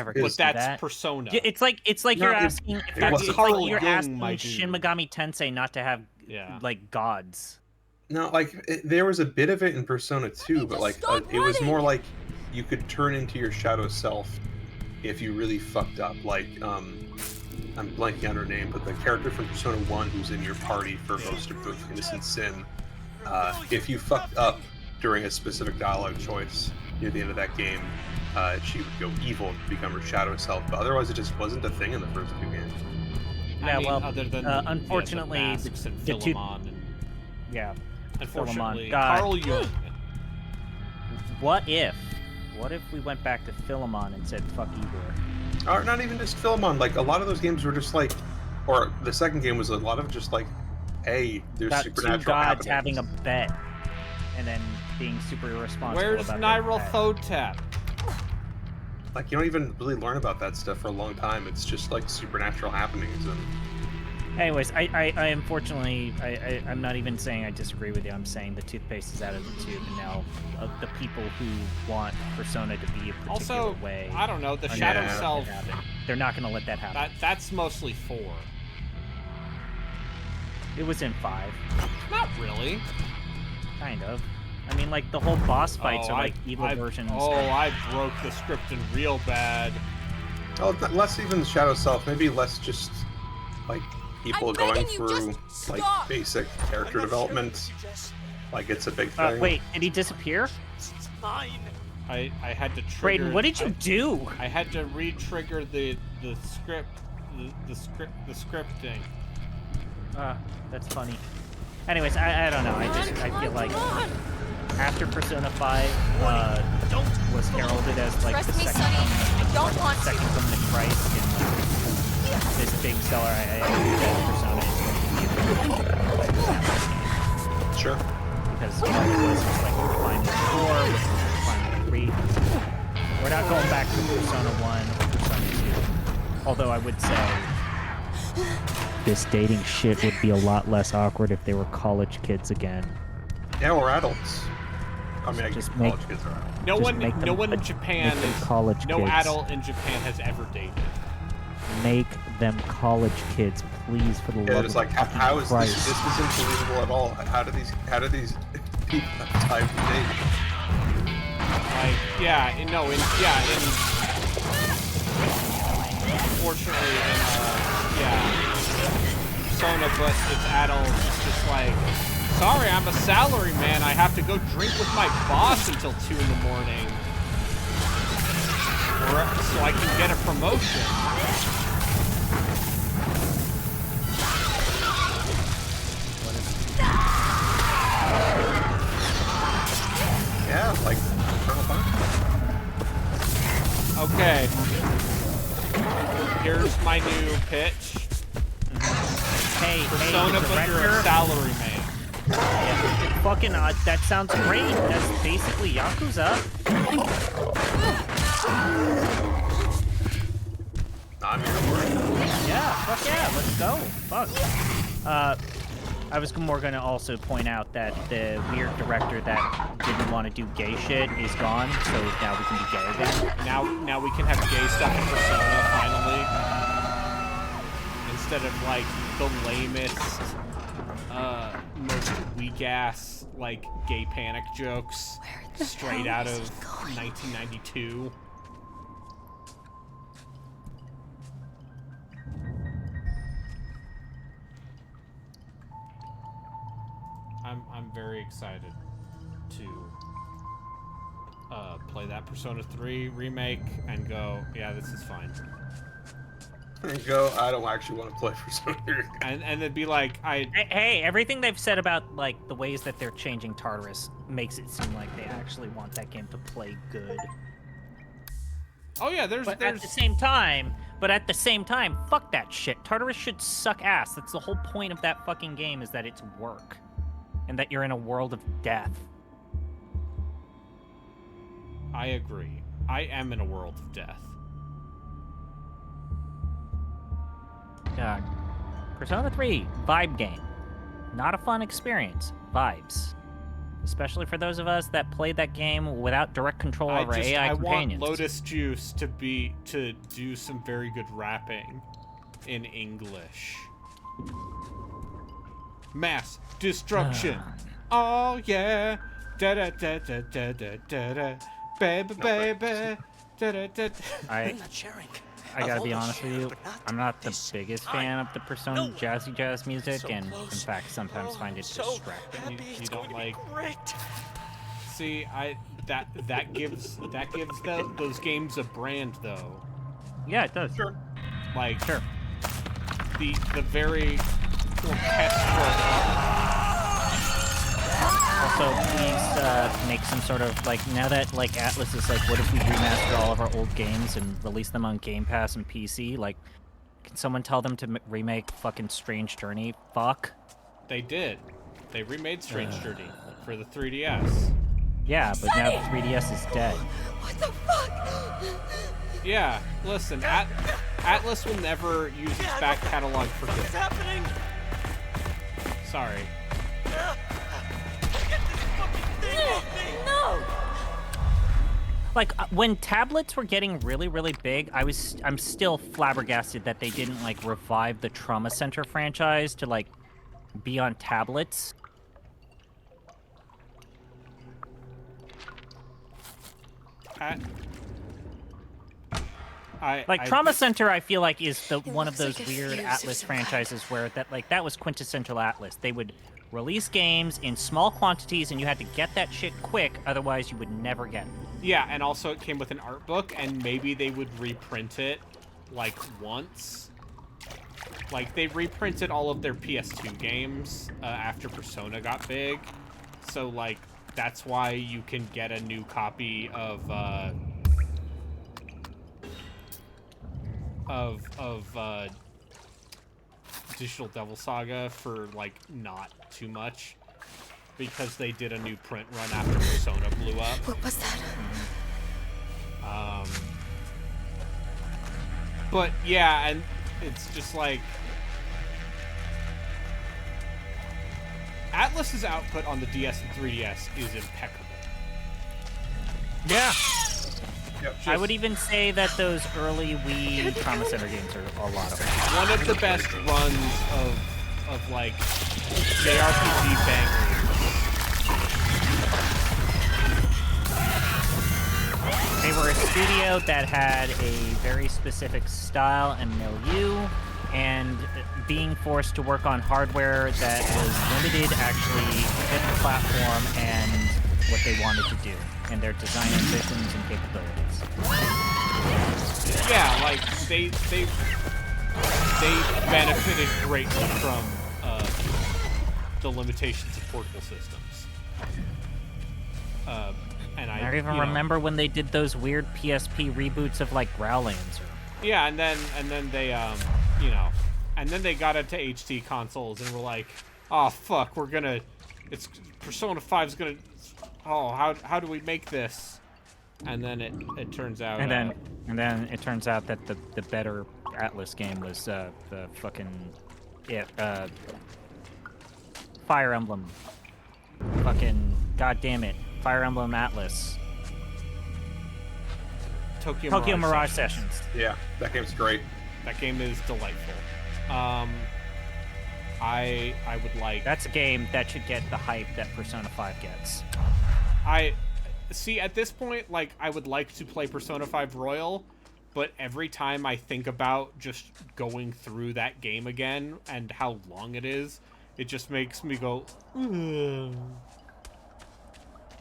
Persona. It's like you're asking. It's like you're asking Shin Megami Tensei not to have gods. No, there was a bit of it in Persona 2, but it was more you could turn into your shadow self if you really fucked up. I'm blanking on her name, but the character from Persona 1 who's in your party for most of Innocent Sin, if you fucked up during a specific dialogue choice near the end of that game, she would go evil and become her shadow self, but otherwise it just wasn't a thing in the first 2 games. Yeah, other than unfortunately, the masks and the two, unfortunately, Philemon. Carl Jung. What if we went back to Philemon and said fuck Igor? Or not even just Philemon. A lot of those games were just or the second game was a lot of just hey, there's about supernatural 2 gods happenings. having a bet, and then being super irresponsible. Where's Nyarlathotep? You don't even really learn about that stuff for a long time. It's just supernatural happenings. And anyways, I unfortunately I'm not even saying I disagree with you. I'm saying the toothpaste is out of the tube, and now the people who want Persona to be a particular way. I don't know, the shadow self. They're not going to let that happen. That's mostly 4. It was in 5. Not really. Kind of. I mean, the whole boss fights are evil versions. Oh, I broke the scripting real bad. Oh, less even the shadow self. Maybe less just people going through like basic character development. Like it's a big thing. Wait, did he disappear? It's mine. I had to trigger. Brayden, what did you do? I had to re-trigger the scripting. That's funny. Anyways, I don't know. I feel like after Persona 5 was heralded as like the second coming to Christ and like this big seller, I think that Persona is going to be a Sure. because all it was like refining 4, refining 3. We're not going back to Persona 1 or Persona 2. Although I would say this dating shit would be a lot less awkward if they were college kids again. Yeah, or adults. I mean, I guess Just college make- kids are adults. No one in make Japan them is college no kids. adult in Japan has ever dated. Make them college kids, please, for the Yeah, love it's of like how is Christ. this isn't believable at all? How do these people have time to date? Like, unfortunately, Persona, but it's adults. It's just like, sorry, I'm a salary man. I have to go drink with my boss until 2 in the morning, so I can get a promotion. Yeah, like Colonel Fun. Okay. Here's my new pitch. Hey, Persona, but you're a salary man. Yeah, fucking that sounds great. That's basically Yakuza. I'm here for it. Yeah, fuck yeah, let's go. Fuck. I was more gonna also point out that the weird director that didn't want to do gay shit is gone, so now we can be gay again. Now we can have gay stuff in Persona finally, instead of like the lamest, most weak ass like gay panic jokes straight out of 1992. I'm very excited to play that Persona 3 remake and go, yeah, this is fine. And go, I don't actually want to play Persona 3. And it'd be like, Hey, everything they've said about like the ways that they're changing Tartarus makes it seem like they actually want that game to play good. Oh yeah, there's But at the same time, fuck that shit. Tartarus should suck ass. That's the whole point of that fucking game, is that it's work. And that you're in a world of death. I agree. I am in a world of death. Persona 3, vibe game. Not a fun experience. Vibes. Especially for those of us that played that game without direct control over AI companions. I want Lotus Juice to do some very good rapping in English. Mass destruction. Oh yeah. Da da da da da da da da. Baby baby. Da da da. I gotta be honest with you, I'm not the biggest fan of the Persona jazzy jazz music, and in fact sometimes find it distracting. You don't like. See, that gives those games a brand though. Yeah, it does. Sure. Like the very orchestral. Also, please make some sort of, like, now that, like, Atlas is like, what if we remaster all of our old games and release them on Game Pass and PC? Like, can someone tell them to remake fucking Strange Journey? Fuck. They did. They remade Strange Journey for the 3DS. Yeah, but now the 3DS is dead. What the fuck? Yeah, listen, Atlas will never use its back catalog for good. What's happening? Sorry. No! Like, when tablets were getting really, really big, I'm still flabbergasted that they didn't, like, revive the Trauma Center franchise to, like, be on tablets. Trauma Center, I feel like is one of those weird Atlas franchises where that was quintessential Atlas. They would release games in small quantities, and you had to get that shit quick, otherwise you would never get it. Yeah, and also it came with an art book, and maybe they would reprint it, like, once. Like, they reprinted all of their PS2 games after Persona got big. So, like, that's why you can get a new copy of Digital Devil Saga for, like, not too much. Because they did a new print run after Persona blew up. What was that? But, yeah, and it's just like... Atlus's output on the DS and 3DS is impeccable. Yeah. Yep, I would even say that those early Wii Trauma Center games are a lot of fun. One of the best runs of like, JRPG bangers. They were a studio that had a very specific style and milieu, and being forced to work on hardware that was limited actually fit the platform and what they wanted to do, and their design ambitions and capabilities. Yeah, like, they benefited greatly from the limitations of portable systems. And I even remember when they did those weird PSP reboots of like Growlands. Yeah, and then they and then they got into HD consoles and were like, oh fuck, it's Persona 5's gonna, oh how do we make this? And then it turns out. And then it turns out that the better Atlas game was the fucking Fire Emblem. Fucking goddamn it. Fire Emblem Atlas. Tokyo Mirage Sessions. Yeah, that game's great. That game is delightful. I would like... That's a game that should get the hype that Persona 5 gets. See, at this point, like, I would like to play Persona 5 Royal, but every time I think about just going through that game again and how long it is, it just makes me go, ugh.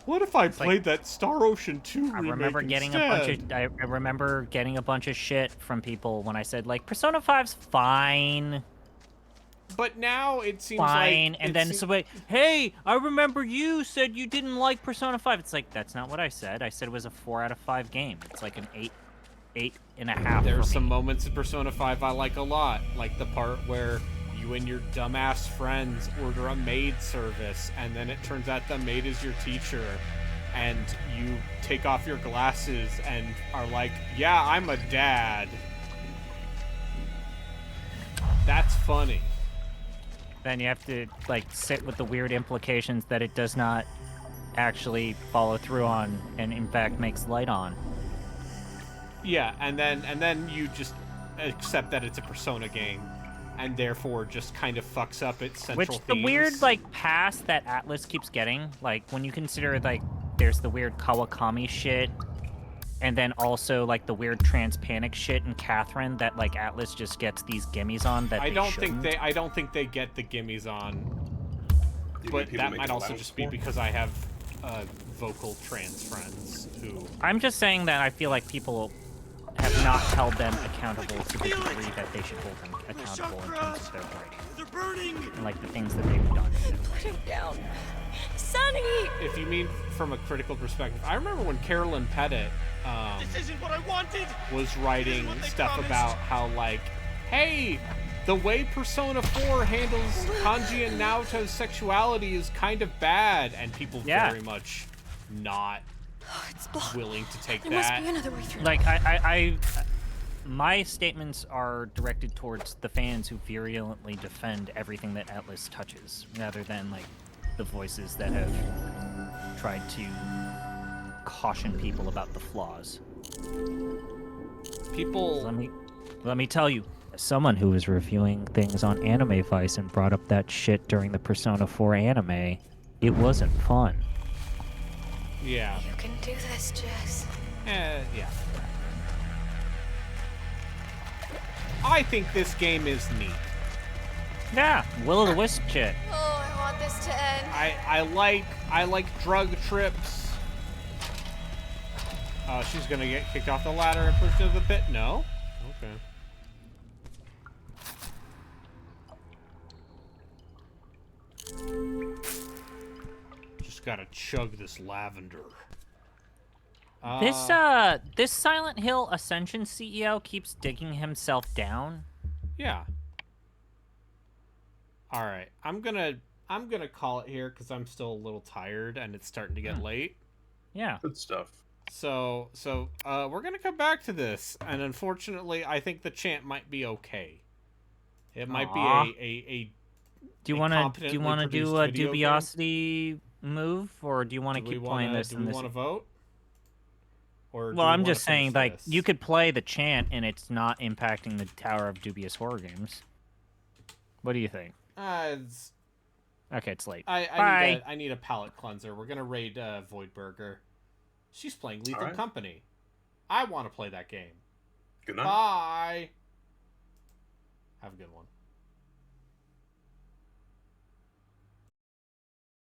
What if I played that Star Ocean 2 remake instead? I remember getting a bunch of shit from people when I said, like, Persona 5's fine. But now it seems fine. like... And then somebody, hey, I remember you said you didn't like Persona 5. It's like, that's not what I said. I said it was a 4 out of 5 game. It's like an 8.5. There's some moments in Persona 5 I like a lot. Like the part where you and your dumbass friends order a maid service, and then it turns out the maid is your teacher, and you take off your glasses and are like, yeah, I'm a dad. That's funny. Then you have to, like, sit with the weird implications that it does not actually follow through on, and in fact makes light on. Yeah, and then you just accept that it's a Persona game, and therefore just kind of fucks up its central themes. The weird, like, pass that Atlas keeps getting, like, when you consider, like, there's the weird Kawakami shit, and then also, like, the weird Transpanic shit in Catherine that, like, Atlas just gets these gimmies on that I don't think they get the gimmies on. But that might also just be because I have vocal trans friends who... I'm just saying that I feel like people have not held them accountable to the degree that they should hold them accountable in terms of their writing. And, like, the things that they've done. Put him down. Sonny! If you mean from a critical perspective, I remember when Carolyn Pettit this isn't what I wanted. Was writing stuff about how, like, hey, the way Persona 4 handles Kanji and Naoto's sexuality is kind of bad, and people very much not willing to take that. Must be another way through. Like, my statements are directed towards the fans who virulently defend everything that Atlas touches, rather than, like, the voices that have tried to caution people about the flaws. People... Let me tell you, as someone who was reviewing things on Anime Vice and brought up that shit during the Persona 4 anime, it wasn't fun. Yeah. You can do this, Jess. Yeah. I think this game is neat. Yeah, will-o'-the-wisp shit. Oh, I want this to end. I like drug trips. She's gonna get kicked off the ladder and pushed into the pit. No? Okay. Just gotta chug this lavender. This Silent Hill Ascension CEO keeps digging himself down. Yeah. All right, I'm gonna call it here because I'm still a little tired and it's starting to get late. Yeah. Good stuff. So we're gonna come back to this, and unfortunately, I think the chant might be okay. It might be a. Do you want to do a dubiosity move, or do you want to keep playing this? Do we want to vote? Or well, I'm just saying, like, you could play the chant, and it's not impacting the Tower of Dubious Horror games. What do you think? It's... Okay, it's late. I need a palate cleanser. We're gonna raid Voidburger. She's playing Lethal Company. I want to play that game. Good night. Bye. Have a good one.